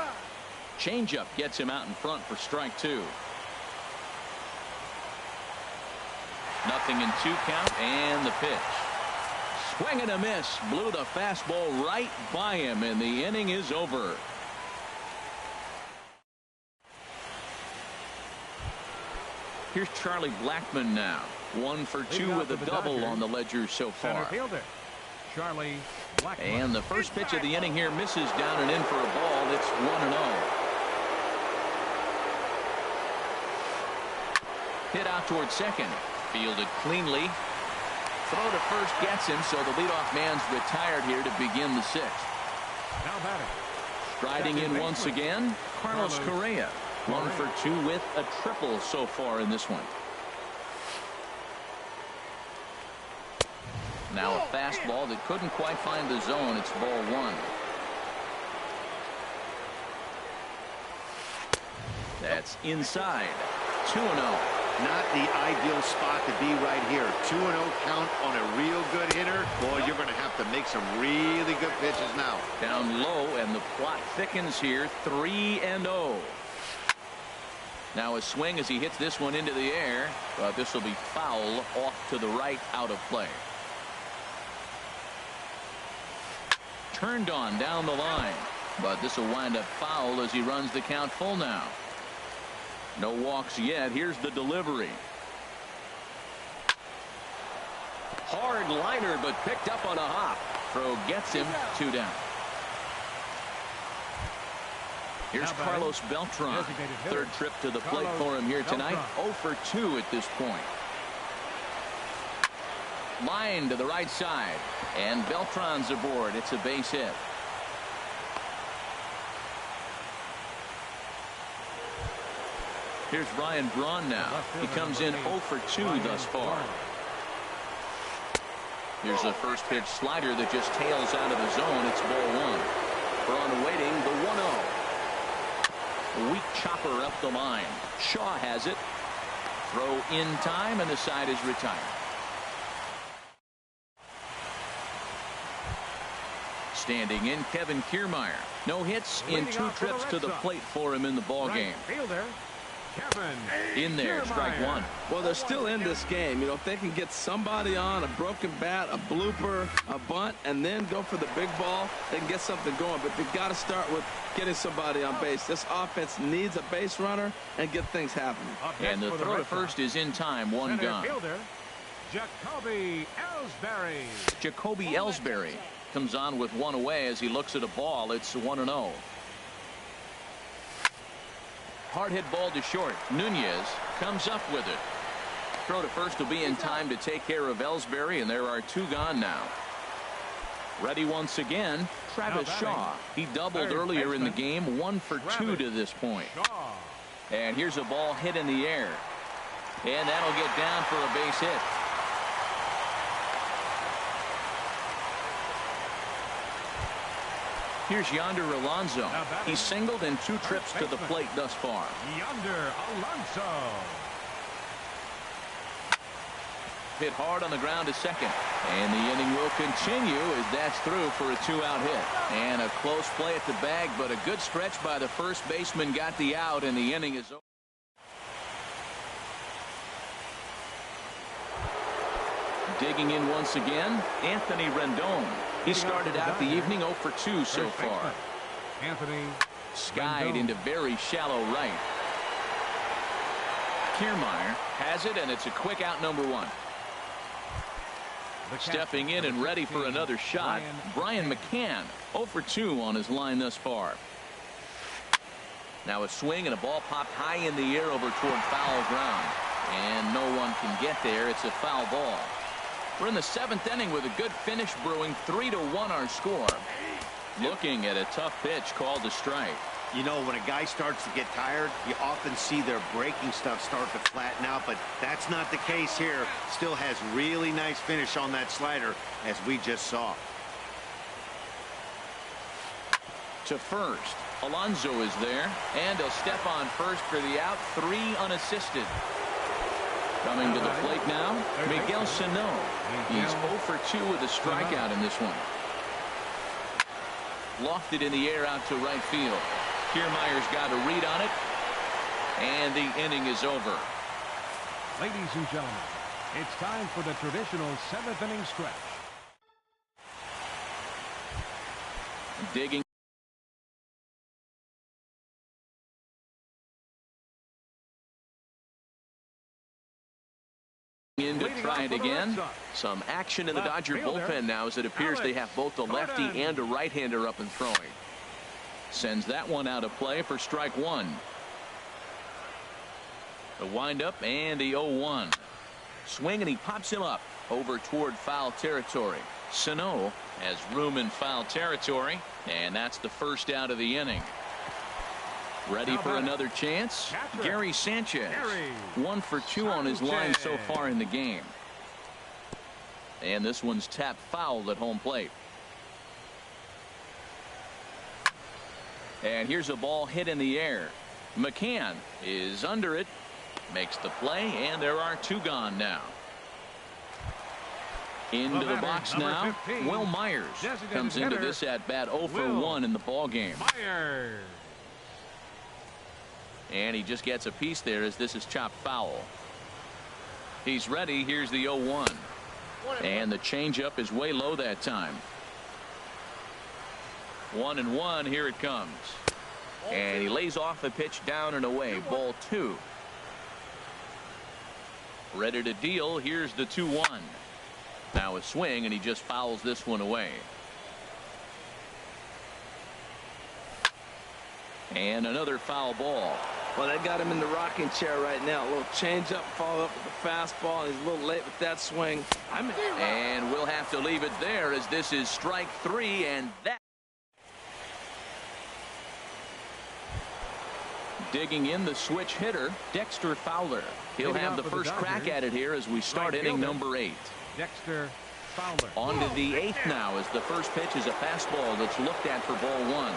Changeup gets him out in front for strike two. Nothing in 2 count, and the pitch. Swing and a miss. Blew the fastball right by him, and the inning is over. Here's Charlie Blackmon now. 1 for 2 with a double on the ledger so far. Charlie Blackmon. And the first pitch of the inning here misses down and in for a ball. It's 1-0. Hit out towards second. Fielded cleanly. Throw to first gets him, so the leadoff man's retired here to begin the 6th. Now batting. Striding in once again, Carlos Correa. 1 for 2 with a triple so far in this one. Now a fastball that couldn't quite find the zone. It's ball 1. That's inside. 2-0. Not the ideal spot to be right here. 2-0 count on a real good hitter. Boy, you're going to have to make some really good pitches now. Down low, and the plot thickens here. 3-0. Now a swing as he hits this one into the air, but this will be foul off to the right, out of play. turned on down the line. But this will wind up foul as he runs the count full now. No walks yet. Here's the delivery. Hard liner, but picked up on a hop. Throw gets him. 2 down. Here's Carlos Beltran. Third trip to the plate for him here tonight. 0 for 2 at this point. Line to the right side. And Beltran's aboard. It's a base hit. Here's Ryan Braun now. He comes in 0 for 2 thus far. Here's a first pitch slider that just tails out of the zone. It's ball 1. Braun waiting the 1-0. A weak chopper up the line. Shaw has it. Throw in time, and the side is retired. Standing in, Kevin Kiermaier. No hits in 2 trips to the plate for him in the ball game. In there, strike 1. Well, they're still in this game. You know, if they can get somebody on, a broken bat, a blooper, a bunt, and then go for the big ball, they can get something going. But they've got to start with getting somebody on base. This offense needs a base runner and get things happening. And the throw to first is in time. 1 gone. Jacoby Ellsbury comes on with 1 away as he looks at a ball. It's 1-0. Hard hit ball to short. Nunez comes up with it. Throw to first will be in time to take care of Ellsbury, and there are 2 gone now. Ready once again, Travis Shaw. He doubled earlier in the game. 1 for 2 to this point. And here's a ball hit in the air. And that'll get down for a base hit. Here's Yonder Alonso. He's singled in 2 trips to the plate thus far. Yonder Alonso. Hit hard on the ground to second. And the inning will continue as that's through for a 2-out hit. And a close play at the bag, but a good stretch by the first baseman got the out, and the inning is over. Digging in once again, Anthony Rendon. He started out the evening 0 for 2 so far. Anthony skied into very shallow right. Kiermaier has it, and it's a quick out, number 1. Stepping in and ready for another shot, Brian McCann. 0 for 2 on his line thus far. Now a swing and a ball popped high in the air over toward foul ground. And no one can get there. It's a foul ball. We're in the 7th inning with a good finish brewing. 3-1 our score. Looking at a tough pitch called a strike. You know, when a guy starts to get tired, you often see their breaking stuff start to flatten out, but that's not the case here. Still has really nice finish on that slider, as we just saw. To first, Alonso is there, and he'll step on first for the out. 3 unassisted. Coming to the plate now, Miguel Sano. He's 0 for 2 with a strikeout in this one. Lofted in the air out to right field. Kiermaier's got a read on it, and the inning is over. Ladies and gentlemen, it's time for the traditional 7th inning stretch. Digging in to try it again. Some action in the Dodger bullpen now as it appears they have both a lefty and a right-hander up and throwing. Sends that one out of play for strike 1. The windup and the 0-1. Swing, and he pops him up over toward foul territory. Sano has room in foul territory, and that's the first out of the inning. Ready for another chance? Gary Sanchez. 1 for 2 on his line so far in the game. And this one's tapped foul at home plate. And here's a ball hit in the air. McCann is under it. Makes the play, and there are 2 gone now. Into the box now, Will Myers comes into this at bat 0 for 1 in the ball game. And he just gets a piece there as this is chopped foul. He's ready. Here's the 0-1. And the changeup is way low that time. 1-1. Here it comes. And he lays off the pitch down and away. Ball 2. Ready to deal. Here's the 2-1. Now a swing, and he just fouls this one away. And another foul ball. Well, they got him in the rocking chair right now. A little changeup, followed up with the fastball, and he's a little late with that swing. And we'll have to leave it there, as this is strike 3, and that. Digging in, the switch hitter, Dexter Fowler. He'll have the first crack at it here as we start inning number 8. Dexter Fowler. On to the 8th now, as the first pitch is a fastball that's looked at for ball 1.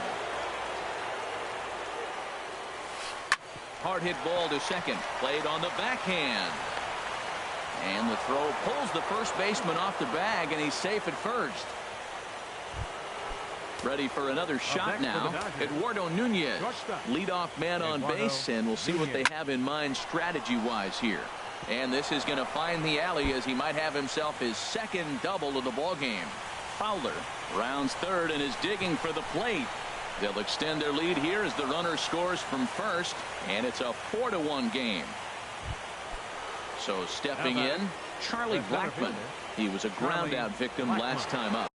Hard hit ball to second. Played on the backhand. And the throw pulls the first baseman off the bag, and he's safe at first. Ready for another shot now. Eduardo Nunez, leadoff man on base, and we'll see what they have in mind strategy-wise here. And this is going to find the alley, as he might have himself his second double of the ball game. Fowler rounds third and is digging for the plate. They'll extend their lead here as the runner scores from first, and it's a 4-1 game. So stepping in, Charlie Blackmon. He was a ground out victim last time up.